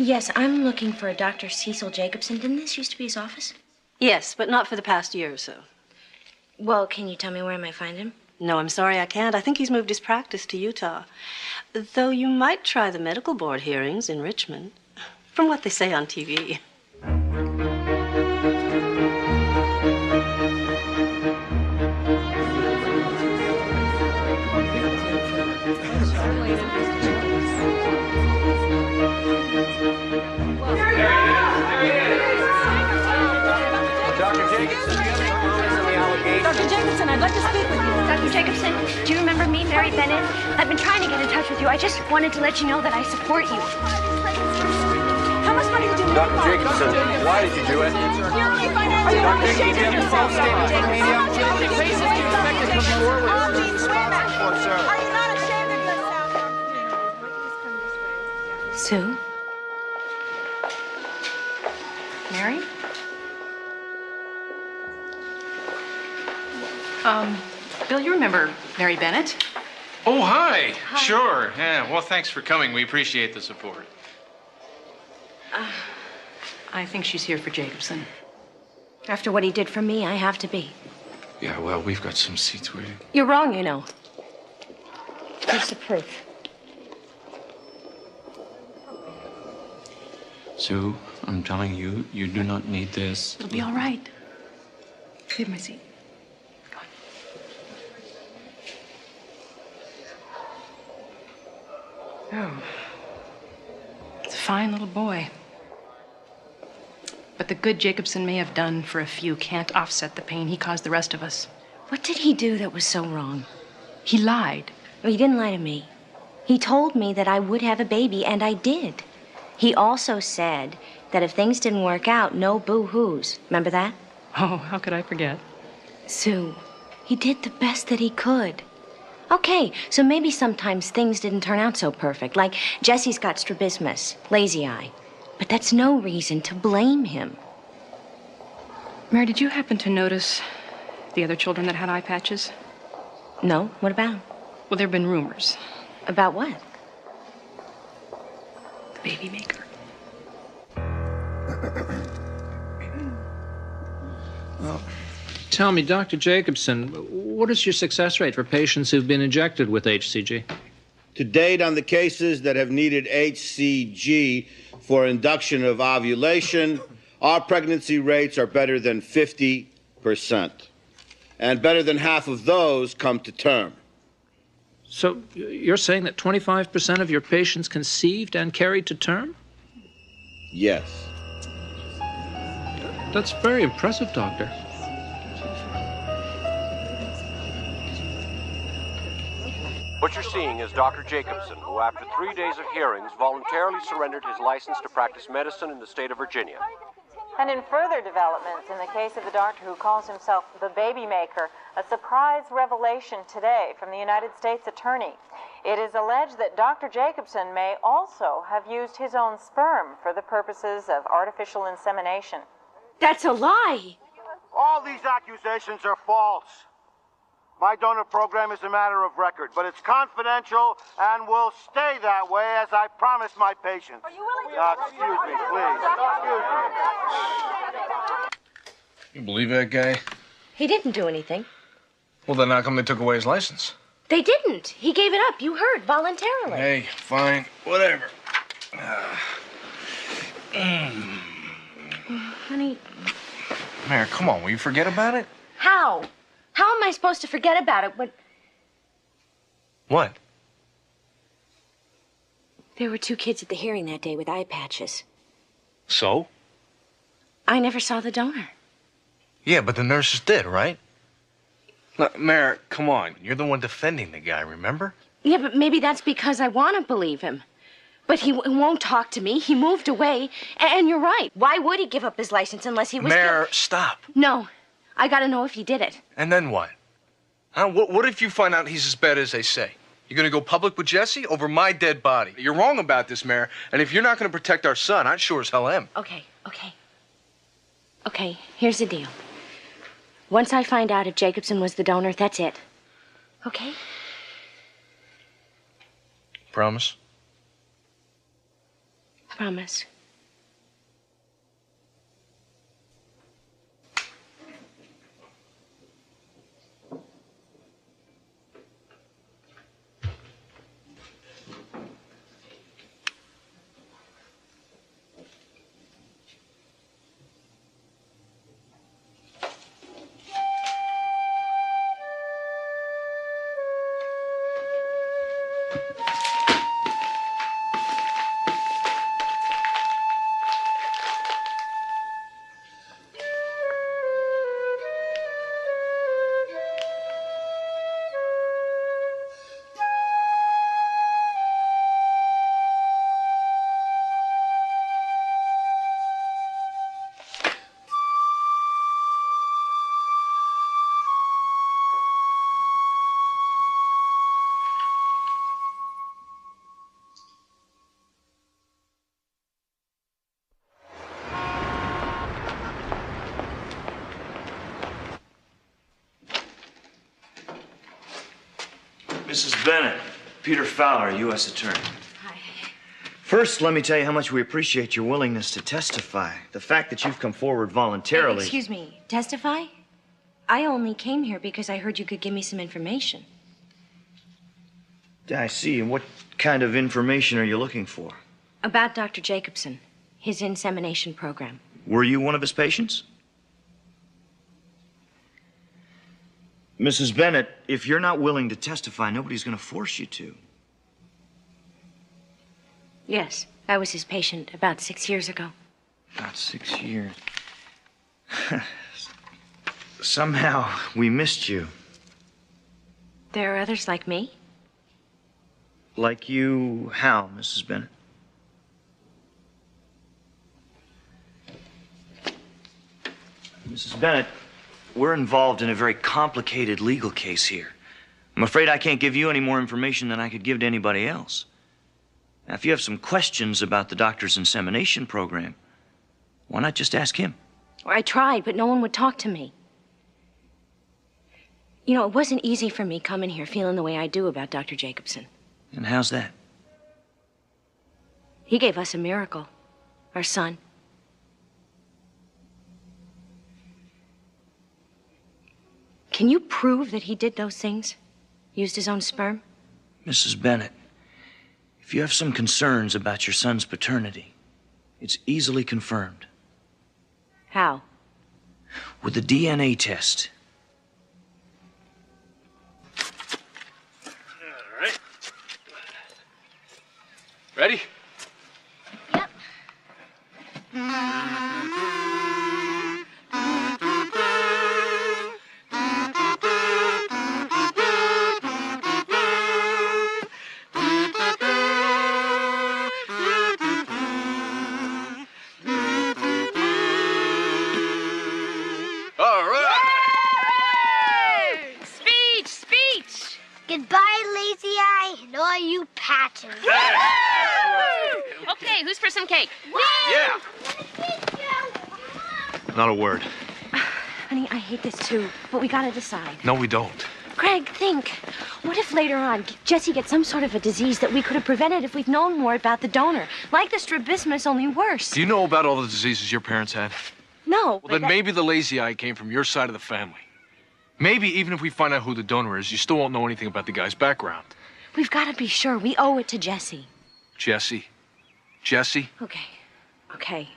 Yes, I'm looking for a Dr. Cecil Jacobson. Didn't this used to be his office? Yes, but not for the past year or so. Well, can you tell me where I might find him? No, I'm sorry, I can't. I think he's moved his practice to Utah. Though you might try the medical board hearings in Richmond, from what they say on TV. Dr. Jacobson, I'd like to speak with you. Dr. Jacobson, do you remember me, Mary Bennett? I've been trying to get in touch with you. I just wanted to let you know that I support you. How much money did you make? Dr. Jacobson, why did you do it? Are you not ashamed of yourself, Dr. Jacobson? How many cases do you expect to come forward? All these women. Sir. Are you not ashamed of yourself? Sue? Mary? Bill, you remember Mary Bennett? Oh, hi. Sure. Yeah. Well, thanks for coming. We appreciate the support. I think she's here for Jacobson. After what he did for me, I have to be. Yeah, well, we've got some seats waiting. You're wrong, you know. Here's the proof. Sue, I'm telling you, you do not need this. It'll be all right. Give my seat. Oh. It's a fine little boy. But the good Jacobson may have done for a few can't offset the pain he caused the rest of us. What did he do that was so wrong? He lied. Well, he didn't lie to me. He told me that I would have a baby, and I did. He also said that if things didn't work out, no boo-hoos. Remember that? Oh, how could I forget? Sue, he did the best that he could. Okay, so maybe sometimes things didn't turn out so perfect, like Jesse's got strabismus, lazy eye. But that's no reason to blame him. Mary, did you happen to notice the other children that had eye patches? No? What about? Well, there have been rumors. About what? The baby maker. Well, tell me, Dr. Jacobson, what is your success rate for patients who've been injected with HCG? To date, on the cases that have needed HCG for induction of ovulation, our pregnancy rates are better than 50%. And better than half of those come to term. So you're saying that 25% of your patients conceived and carried to term? Yes. That's very impressive, Doctor. What you're seeing is Dr. Jacobson, who after 3 days of hearings voluntarily surrendered his license to practice medicine in the state of Virginia. And in further developments, in the case of the doctor who calls himself the baby maker, a surprise revelation today from the United States Attorney. It is alleged that Dr. Jacobson may also have used his own sperm for the purposes of artificial insemination. That's a lie! All these accusations are false. My donor program is a matter of record, but it's confidential and will stay that way as I promised my patients. Are you willing to excuse me, please. Excuse me. You believe that guy? He didn't do anything. Well, then how come they took away his license? They didn't. He gave it up. You heard, voluntarily. Hey, fine, whatever. Honey, Mary, come on, will you forget about it? how? How am I supposed to forget about it when What? there were 2 kids at the hearing that day with eye patches? So? I never saw the donor. Yeah, but the nurses did, right? Look, Mary, come on. You're the one defending the guy, remember? Yeah, but maybe that's because I want to believe him. But he won't talk to me. He moved away. And you're right. Why would he give up his license unless he was... Mary, stop. No. I gotta know if he did it. And then what? Huh? What if you find out he's as bad as they say? You're gonna go public with Jesse over my dead body? You're wrong about this, Mary. And if you're not gonna protect our son, I sure as hell am. Okay. Okay, here's the deal. Once I find out if Jacobson was the donor, that's it. Okay? Promise? Promise. Mrs. Bennett, Peter Fowler, U.S. Attorney. Hi. First, let me tell you how much we appreciate your willingness to testify. The fact that you've come forward voluntarily. Excuse me, testify? I only came here because I heard you could give me some information. I see. And what kind of information are you looking for? About Dr. Jacobson, his insemination program. Were you one of his patients? Mrs. Bennett, if you're not willing to testify, nobody's going to force you to. Yes, I was his patient about 6 years ago. About 6 years. Somehow, we missed you. There are others like me? Like you, how, Mrs. Bennett? Mrs. Bennett, we're involved in a very complicated legal case here. I'm afraid I can't give you any more information than I could give to anybody else. Now, if you have some questions about the doctor's insemination program, why not just ask him? I tried, but no one would talk to me. You know, it wasn't easy for me coming here feeling the way I do about Dr. Jacobson. And how's that? He gave us a miracle, our son. Can you prove that he did those things? Used his own sperm? Mrs. Bennett, if you have some concerns about your son's paternity, it's easily confirmed. How? With a DNA test. All right. Ready? Yep. Goodbye, lazy eye, and all you patches. Okay, who's for some cake? Yeah. Not a word. Honey, I hate this too, but we gotta decide. No, we don't. Craig, think. What if later on Jesse gets some sort of a disease that we could have prevented if we'd known more about the donor? Like the strabismus, only worse. Do you know about all the diseases your parents had? No. Well, then maybe the lazy eye came from your side of the family. Maybe even if we find out who the donor is, you still won't know anything about the guy's background. We've got to be sure. We owe it to Jesse. Jesse? Jesse? Okay.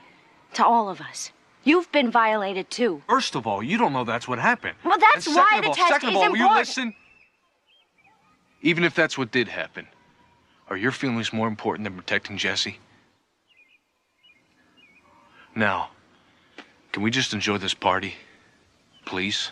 To all of us. You've been violated, too. First of all, you don't know that's what happened. Well, that's And why the test second is of all, important. will you listen? Even if that's what did happen, are your feelings more important than protecting Jesse? Now, can we just enjoy this party? Please?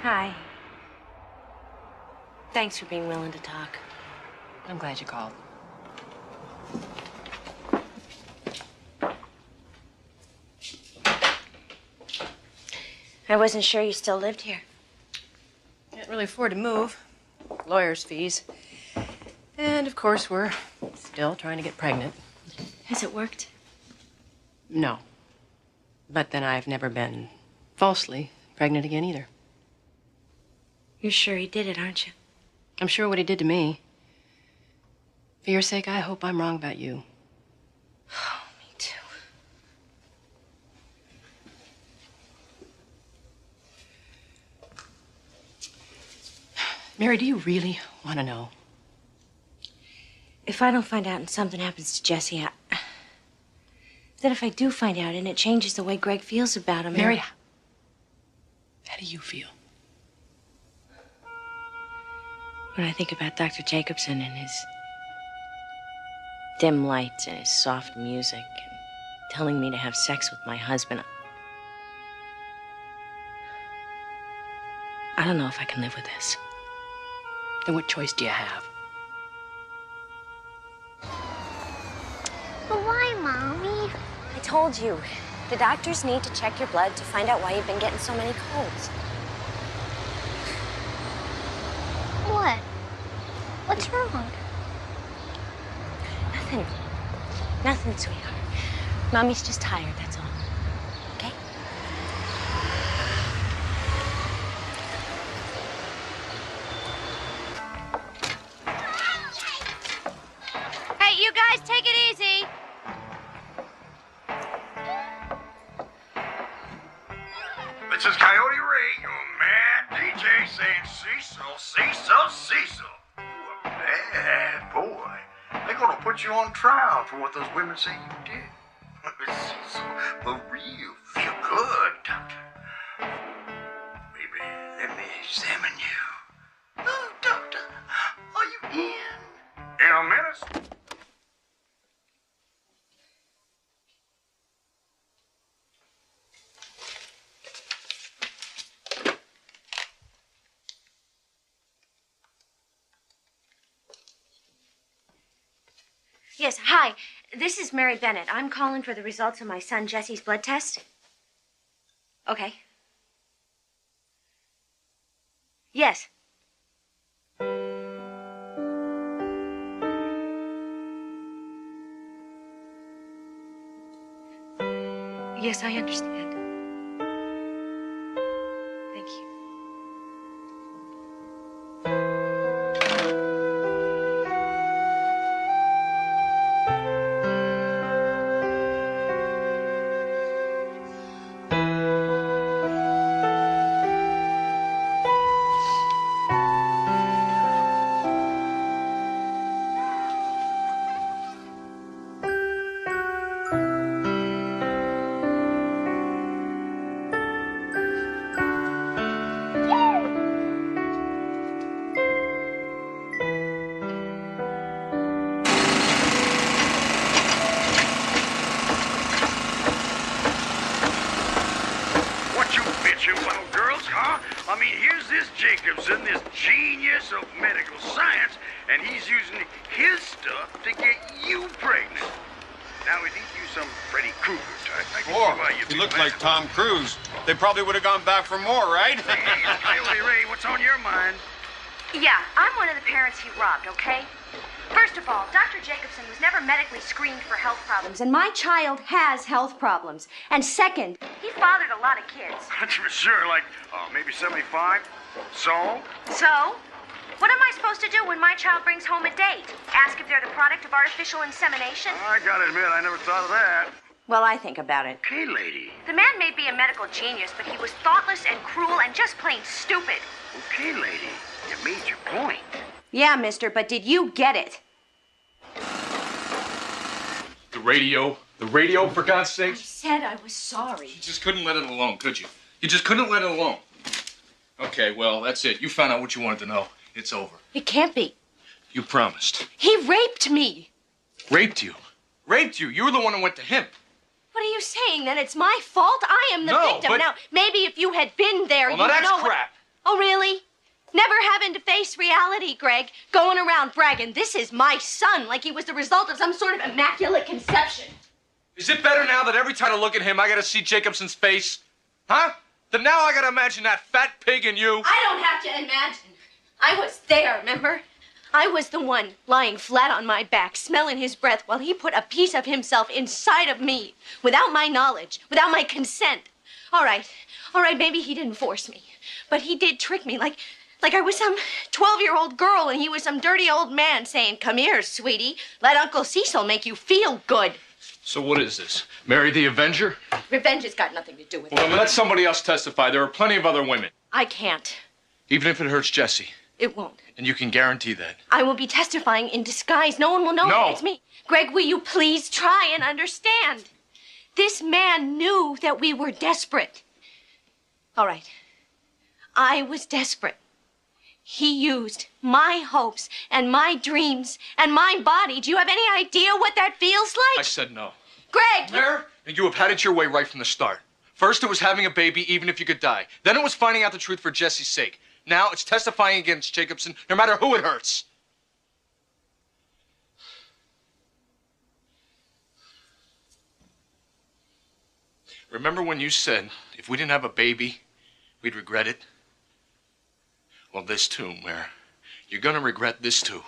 Hi. Thanks for being willing to talk. I'm glad you called. I wasn't sure you still lived here. Can't really afford to move. Lawyer's fees. And, of course, we're still trying to get pregnant. Has it worked? No. But then I've never been falsely pregnant again either. You're sure he did it, aren't you? I'm sure what he did to me. For your sake, I hope I'm wrong about you. Oh, me too. Mary, do you really want to know? If I don't find out and something happens to Jesse, then if I do find out and it changes the way Greg feels about him... Mary, how do you feel? When I think about Dr. Jacobson and his dim lights and his soft music and telling me to have sex with my husband, I don't know if I can live with this. Then what choice do you have? But why, Mommy? I told you, the doctors need to check your blood to find out why you've been getting so many colds. What? What's wrong? Nothing. Nothing, sweetheart. Mommy's just tired, that's all. Okay? Hey, you guys, take it easy. This is Coyote Ray, your mad DJ saying Cecil, Cecil, Cecil. You a bad boy. They're gonna put you on trial for what those women say you did. Cecil, for real, feel good, doctor. Baby, let me examine you. Oh, doctor, are you in? In a minute. Yes, hi. This is Mary Bennett. I'm calling for the results of my son Jesse's blood test. Okay. Yes. Yes, I understand. Thank you. Jacobson, this genius of medical science, and he's using his stuff to get you pregnant. Now, it ain't you some Freddy Krueger type. I can see why you he looked like Tom Cruise. They probably would have gone back for more, right? Hey, Coyote Ray, what's on your mind? Yeah, I'm one of the parents he robbed, okay? First of all, Dr. Jacobson was never medically screened for health problems, and my child has health problems. And second, he fathered a lot of kids. Sure, like, maybe 75? So? So? What am I supposed to do when my child brings home a date? Ask if they're the product of artificial insemination? I gotta admit, I never thought of that. Well, I think about it. Okay, lady. The man may be a medical genius, but he was thoughtless and cruel and just plain stupid. Okay, lady. You made your point. Yeah, mister, but did you get it? The radio, for God's sake. I said I was sorry. You just couldn't let it alone, could you? You just couldn't let it alone. Okay, well, that's it. You found out what you wanted to know. It's over. It can't be. You promised. He raped me. Raped you? Raped you? You were the one who went to him. What are you saying? Then it's my fault? I am the victim. But... Now, maybe if you had been there, well, you'd now that's know crap. Oh, really? Never having to face reality, Greg. Going around bragging, this is my son, like he was the result of some sort of immaculate conception. Is it better now that every time I look at him, I gotta see Jacobson's face? Huh? Then now I gotta imagine that fat pig in you. I don't have to imagine. I was there, remember? I was the one lying flat on my back, smelling his breath while he put a piece of himself inside of me, without my knowledge, without my consent. All right, maybe he didn't force me, but he did trick me like I was some 12-year-old girl and he was some dirty old man saying, "Come here, sweetie, let Uncle Cecil make you feel good." So what is this? Mary the Avenger? Revenge has got nothing to do with it. Well, then let somebody else testify. There are plenty of other women. I can't. Even if it hurts Jesse. It won't. And you can guarantee that. I will be testifying in disguise. No one will know that it's me. Greg, will you please try and understand? This man knew that we were desperate. All right. I was desperate. He used my hopes and my dreams and my body. Do you have any idea what that feels like? I said no. Greg! Mary, you have had it your way right from the start. First, it was having a baby, even if you could die. Then it was finding out the truth for Jesse's sake. Now it's testifying against Jacobson, no matter who it hurts. Remember when you said, if we didn't have a baby, we'd regret it? Well, this too, Mare. You're gonna regret this too.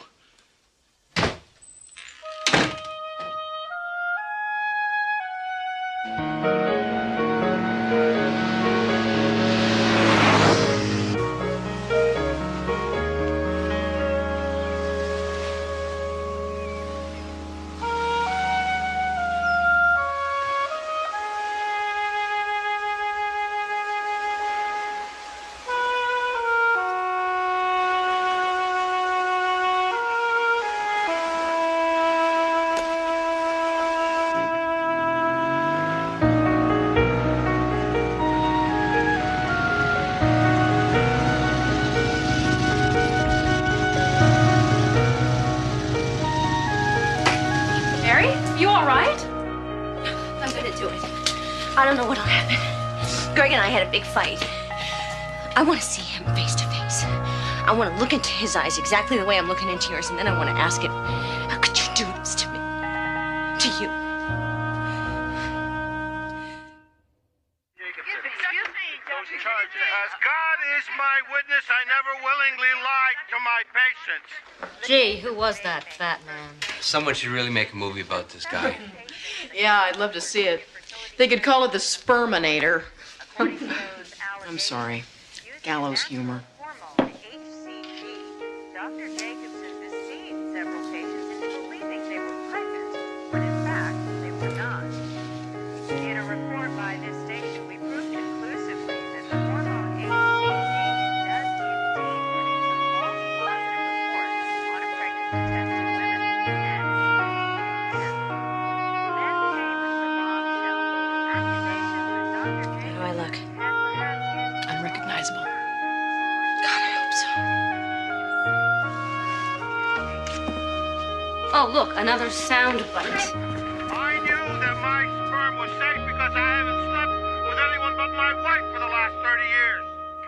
I don't know what'll happen. Greg and I had a big fight. I want to see him face to face. I want to look into his eyes exactly the way I'm looking into yours, and then I want to ask him, how could you do this to me? To you? As God is my witness, I never willingly lied to my patients. Gee, who was that fat man? Someone should really make a movie about this guy. Yeah, I'd love to see it. They could call it The Sperminator. I'm sorry. Gallows humor. Dr. Jacobson deceived several patients into believing they were pregnant, when in fact they were not. In a report by this station, we proved conclusively that the hormone HCG does indeed produce a false positive report on a pregnant testing women. And then came the bombshell accusation that Dr. How do I look? Unrecognizable. God, I hope so. Oh, look, another sound bite. I knew that my sperm was safe because I haven't slept with anyone but my wife for the last 30 years.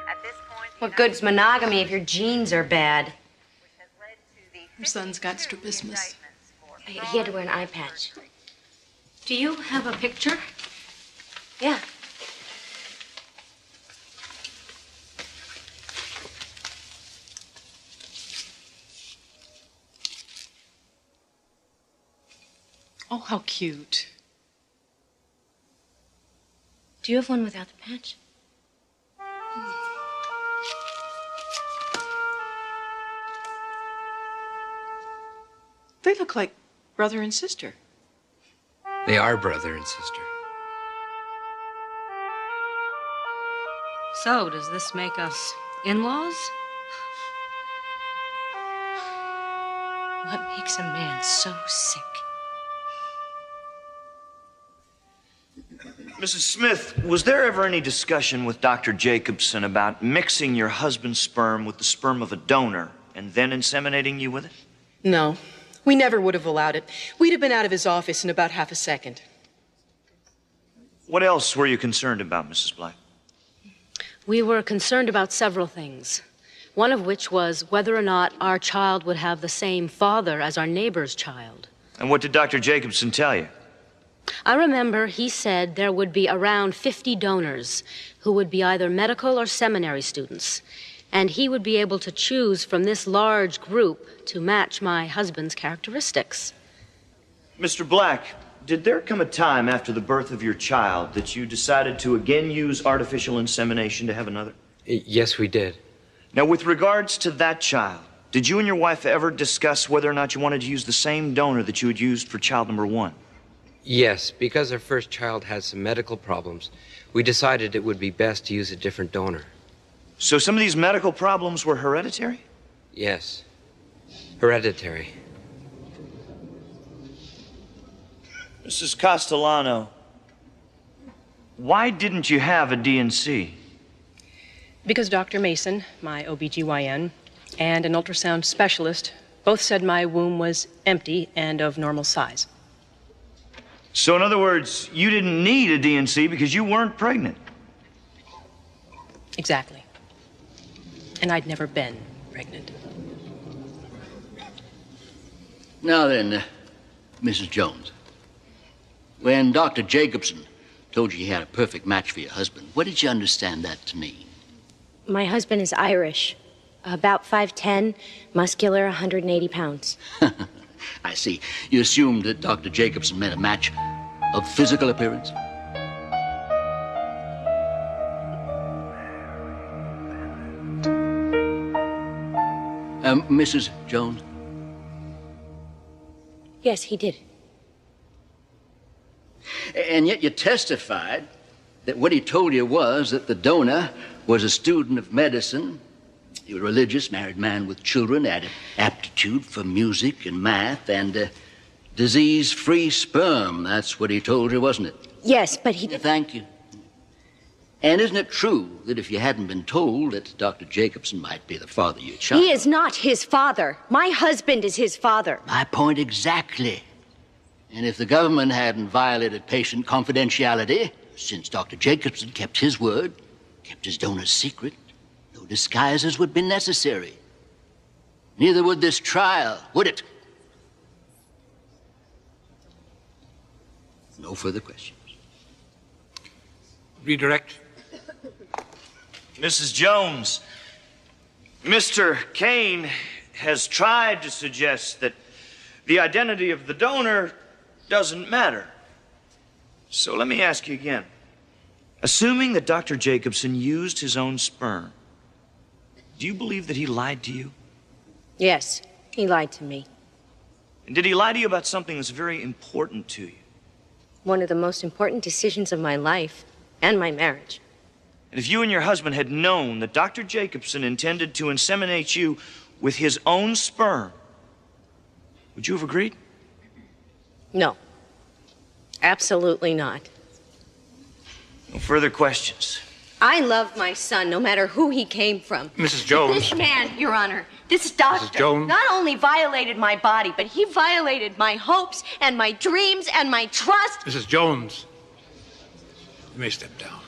At this point, What good's monogamy if your genes are bad? Her son's got strabismus. He had to wear an eye patch. Do you have a picture? Yeah. Oh, how cute. Do you have one without the patch? They look like brother and sister. They are brother and sister. So, does this make us in-laws? What makes a man so sick? Mrs. Smith, was there ever any discussion with Dr. Jacobson about mixing your husband's sperm with the sperm of a donor and then inseminating you with it? No, we never would have allowed it. We'd have been out of his office in about half a second. What else were you concerned about, Mrs. Black? We were concerned about several things. One of which was whether or not our child would have the same father as our neighbor's child. And what did Dr. Jacobson tell you? I remember he said there would be around 50 donors who would be either medical or seminary students, and he would be able to choose from this large group to match my husband's characteristics. Mr. Black, did there come a time after the birth of your child that you decided to again use artificial insemination to have another? Yes, we did. Now, with regards to that child, did you and your wife ever discuss whether or not you wanted to use the same donor that you had used for child number 1? Yes, because our first child had some medical problems, we decided it would be best to use a different donor. So some of these medical problems were hereditary? Yes, hereditary. Mrs. Castellano, why didn't you have a D&C? Because Dr. Mason, my OBGYN, and an ultrasound specialist both said my womb was empty and of normal size. So in other words, you didn't need a D&C because you weren't pregnant? Exactly. And I'd never been pregnant. Now then, Mrs. Jones, when Dr. Jacobson told you he had a perfect match for your husband, what did you understand that to mean? My husband is Irish, about 5'10", muscular, 180 pounds. I see. You assumed that Dr. Jacobson meant a match of physical appearance? Mrs. Jones? Yes, he did. And yet you testified that what he told you was that the donor was a student of medicine, he was a religious, married man with children, had an aptitude for music and math, and disease-free sperm. That's what he told you, wasn't it? Yes, but he... Thank you. And isn't it true that if you hadn't been told that Dr. Jacobson might be the father of your child... He is not his father. My husband is his father. My point exactly. And if the government hadn't violated patient confidentiality, since Dr. Jacobson kept his word, kept his donor's secret, no disguises would be necessary. Neither would this trial, would it? No further questions. Redirect. Mrs. Jones, Mr. Kane has tried to suggest that the identity of the donor doesn't matter. So let me ask you again. Assuming that Dr. Jacobson used his own sperm, do you believe that he lied to you? Yes, he lied to me. And did he lie to you about something that's very important to you? One of the most important decisions of my life and my marriage. And if you and your husband had known that Dr. Jacobson intended to inseminate you with his own sperm, would you have agreed? No. Absolutely not. No further questions. I love my son, no matter who he came from. Mrs. Jones. This man, Your Honor, this doctor, Mrs. Jones. not only violated my body, but he violated my hopes and my dreams and my trust. Mrs. Jones, you may step down.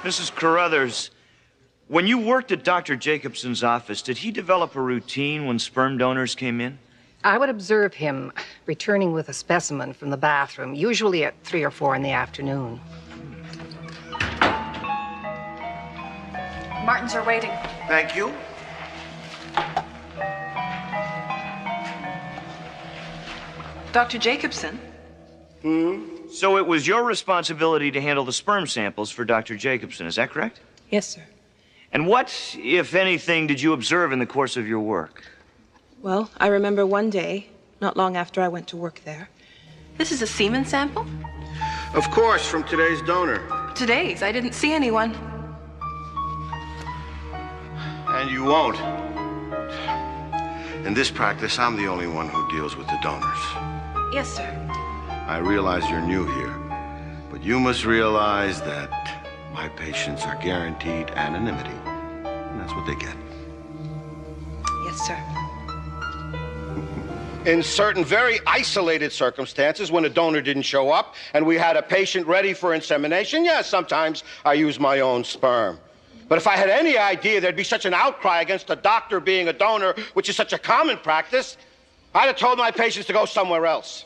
Mrs. Carruthers, when you worked at Dr. Jacobson's office, did he develop a routine when sperm donors came in? I would observe him returning with a specimen from the bathroom, usually at 3 or 4 in the afternoon. Martins are waiting. Thank you. Dr. Jacobson? So it was your responsibility to handle the sperm samples for Dr. Jacobson, is that correct? Yes, sir. And what, if anything, did you observe in the course of your work? Well, I remember one day, not long after I went to work there. This is a semen sample? Of course, from today's donor. Today's. I didn't see anyone. And you won't. In this practice, I'm the only one who deals with the donors. Yes, sir. I realize you're new here, but you must realize that my patients are guaranteed anonymity, and that's what they get. Yes, sir. In certain very isolated circumstances, when a donor didn't show up and we had a patient ready for insemination, yes, sometimes I use my own sperm. But if I had any idea there'd be such an outcry against a doctor being a donor, which is such a common practice, I'd have told my patients to go somewhere else.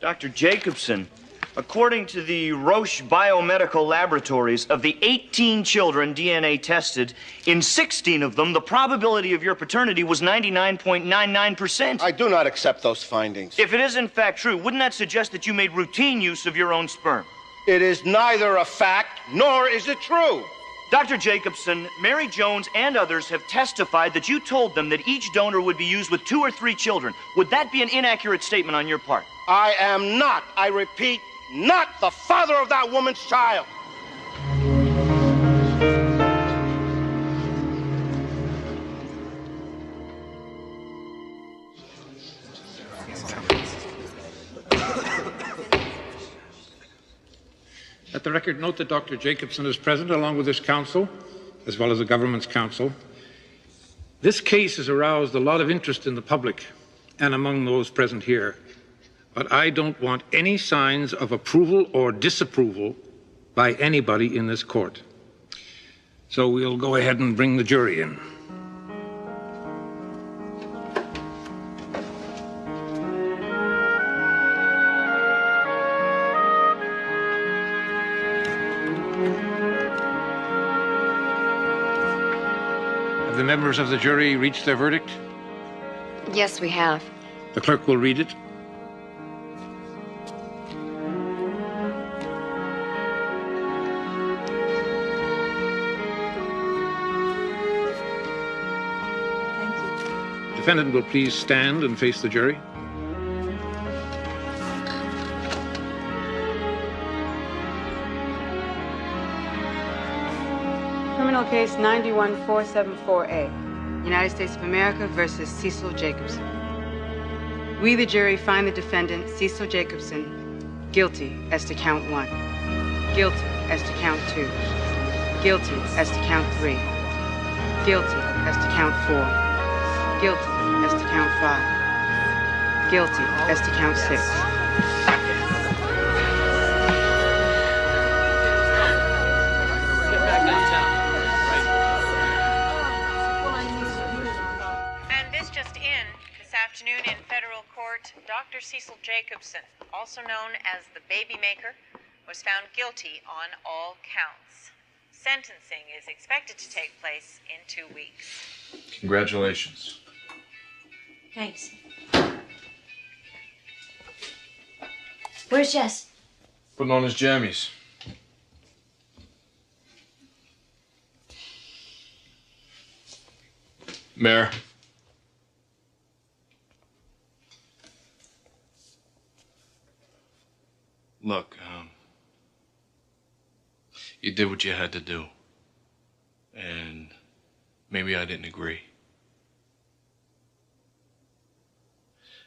Dr. Jacobson, according to the Roche Biomedical Laboratories, of the 18 children DNA tested, in 16 of them, the probability of your paternity was 99.99%. I do not accept those findings. If it is in fact true, wouldn't that suggest that you made routine use of your own sperm? It is neither a fact nor is it true. Dr. Jacobson, Mary Jones, and others have testified that you told them that each donor would be used with 2 or 3 children. Would that be an inaccurate statement on your part? I am not, I repeat, not the father of that woman's child. Let the record note that Dr. Jacobson is present along with his counsel, as well as the government's counsel. This case has aroused a lot of interest in the public and among those present here, but I don't want any signs of approval or disapproval by anybody in this court. So we'll go ahead and bring the jury in. Have the members of the jury reached their verdict? Yes, we have. The clerk will read it. The defendant will please stand and face the jury. Criminal case 91474A, United States of America versus Cecil Jacobson. We, the jury, find the defendant, Cecil Jacobson, guilty as to count 1, guilty as to count 2, guilty as to count 3, guilty as to count 4, guilty as to count 5, guilty as to count 6. Afternoon in federal court, Dr. Cecil Jacobson, also known as the Baby Maker, was found guilty on all counts. Sentencing is expected to take place in 2 weeks. Congratulations. Thanks. Where's Jess? Putting on his jammies. Mayor. Look, you did what you had to do. And maybe I didn't agree.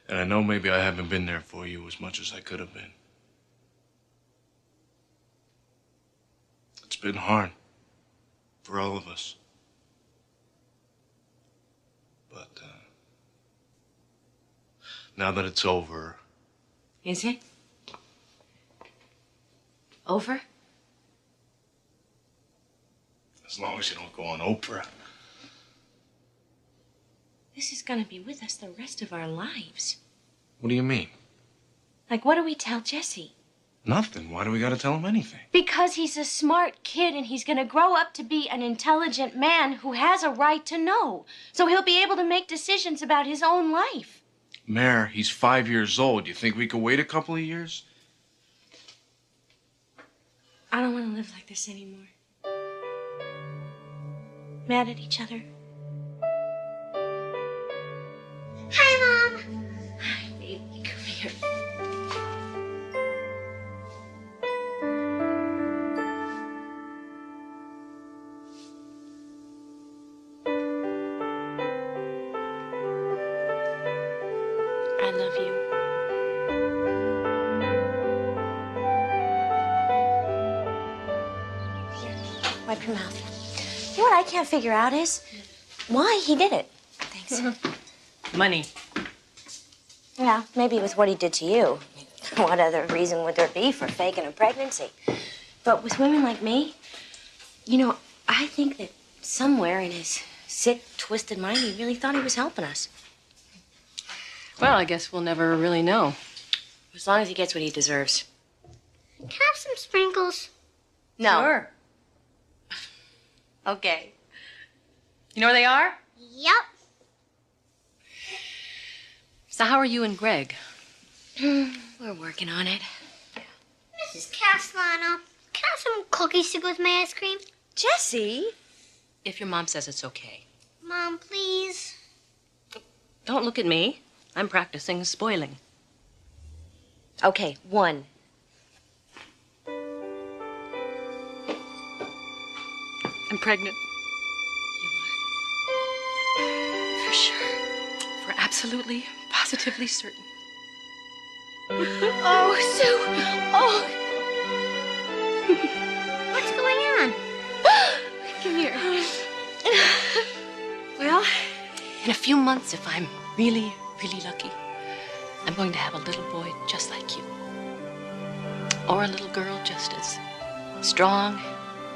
And I know maybe I haven't been there for you as much as I could have been. It's been hard for all of us. But now that it's over... Is it? Over? As long as you don't go on Oprah. This is gonna be with us the rest of our lives. What do you mean? Like, what do we tell Jesse? Nothing. Why do we gotta tell him anything? Because he's a smart kid and he's gonna grow up to be an intelligent man who has a right to know. So he'll be able to make decisions about his own life. Mayor, he's 5 years old. You think we could wait a couple of years? I don't want to live like this anymore. Mad at each other. love you. Here, wipe your mouth. You know what I can't figure out is why he did it. Thanks. Money. Yeah, maybe with what he did to you. What other reason would there be for faking a pregnancy? But with women like me, you know, I think that somewhere in his sick, twisted mind, he really thought he was helping us. Well, I guess we'll never really know. As long as he gets what he deserves. Can I have some sprinkles? No. Sure. Okay. You know where they are? Yep. So how are you and Greg? We're working on it. Mrs. Castellano, can I have some cookies to go with my ice cream? Jessie! If your mom says it's okay. Mom, please. Don't look at me. I'm practicing spoiling. Okay, 1. I'm pregnant. For sure. For absolutely, positively certain. Oh, Sue! Oh! What's going on? Come here. Well, in a few months, if I'm really, really lucky, I'm going to have a little boy just like you. Or a little girl just as strong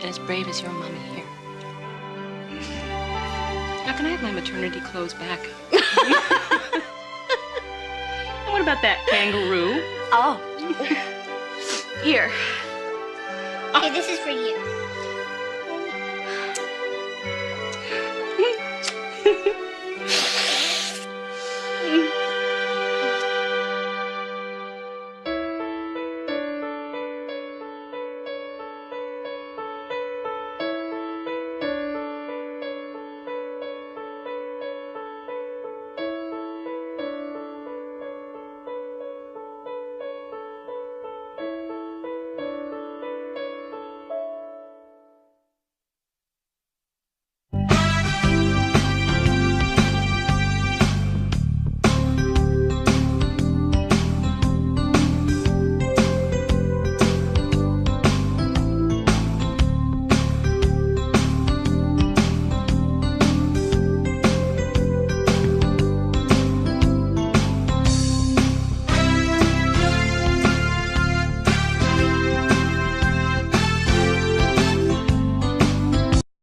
and as brave as your mommy here. Now, can I have my maternity clothes back? And what about that kangaroo? Oh. Here. Okay, this is for you.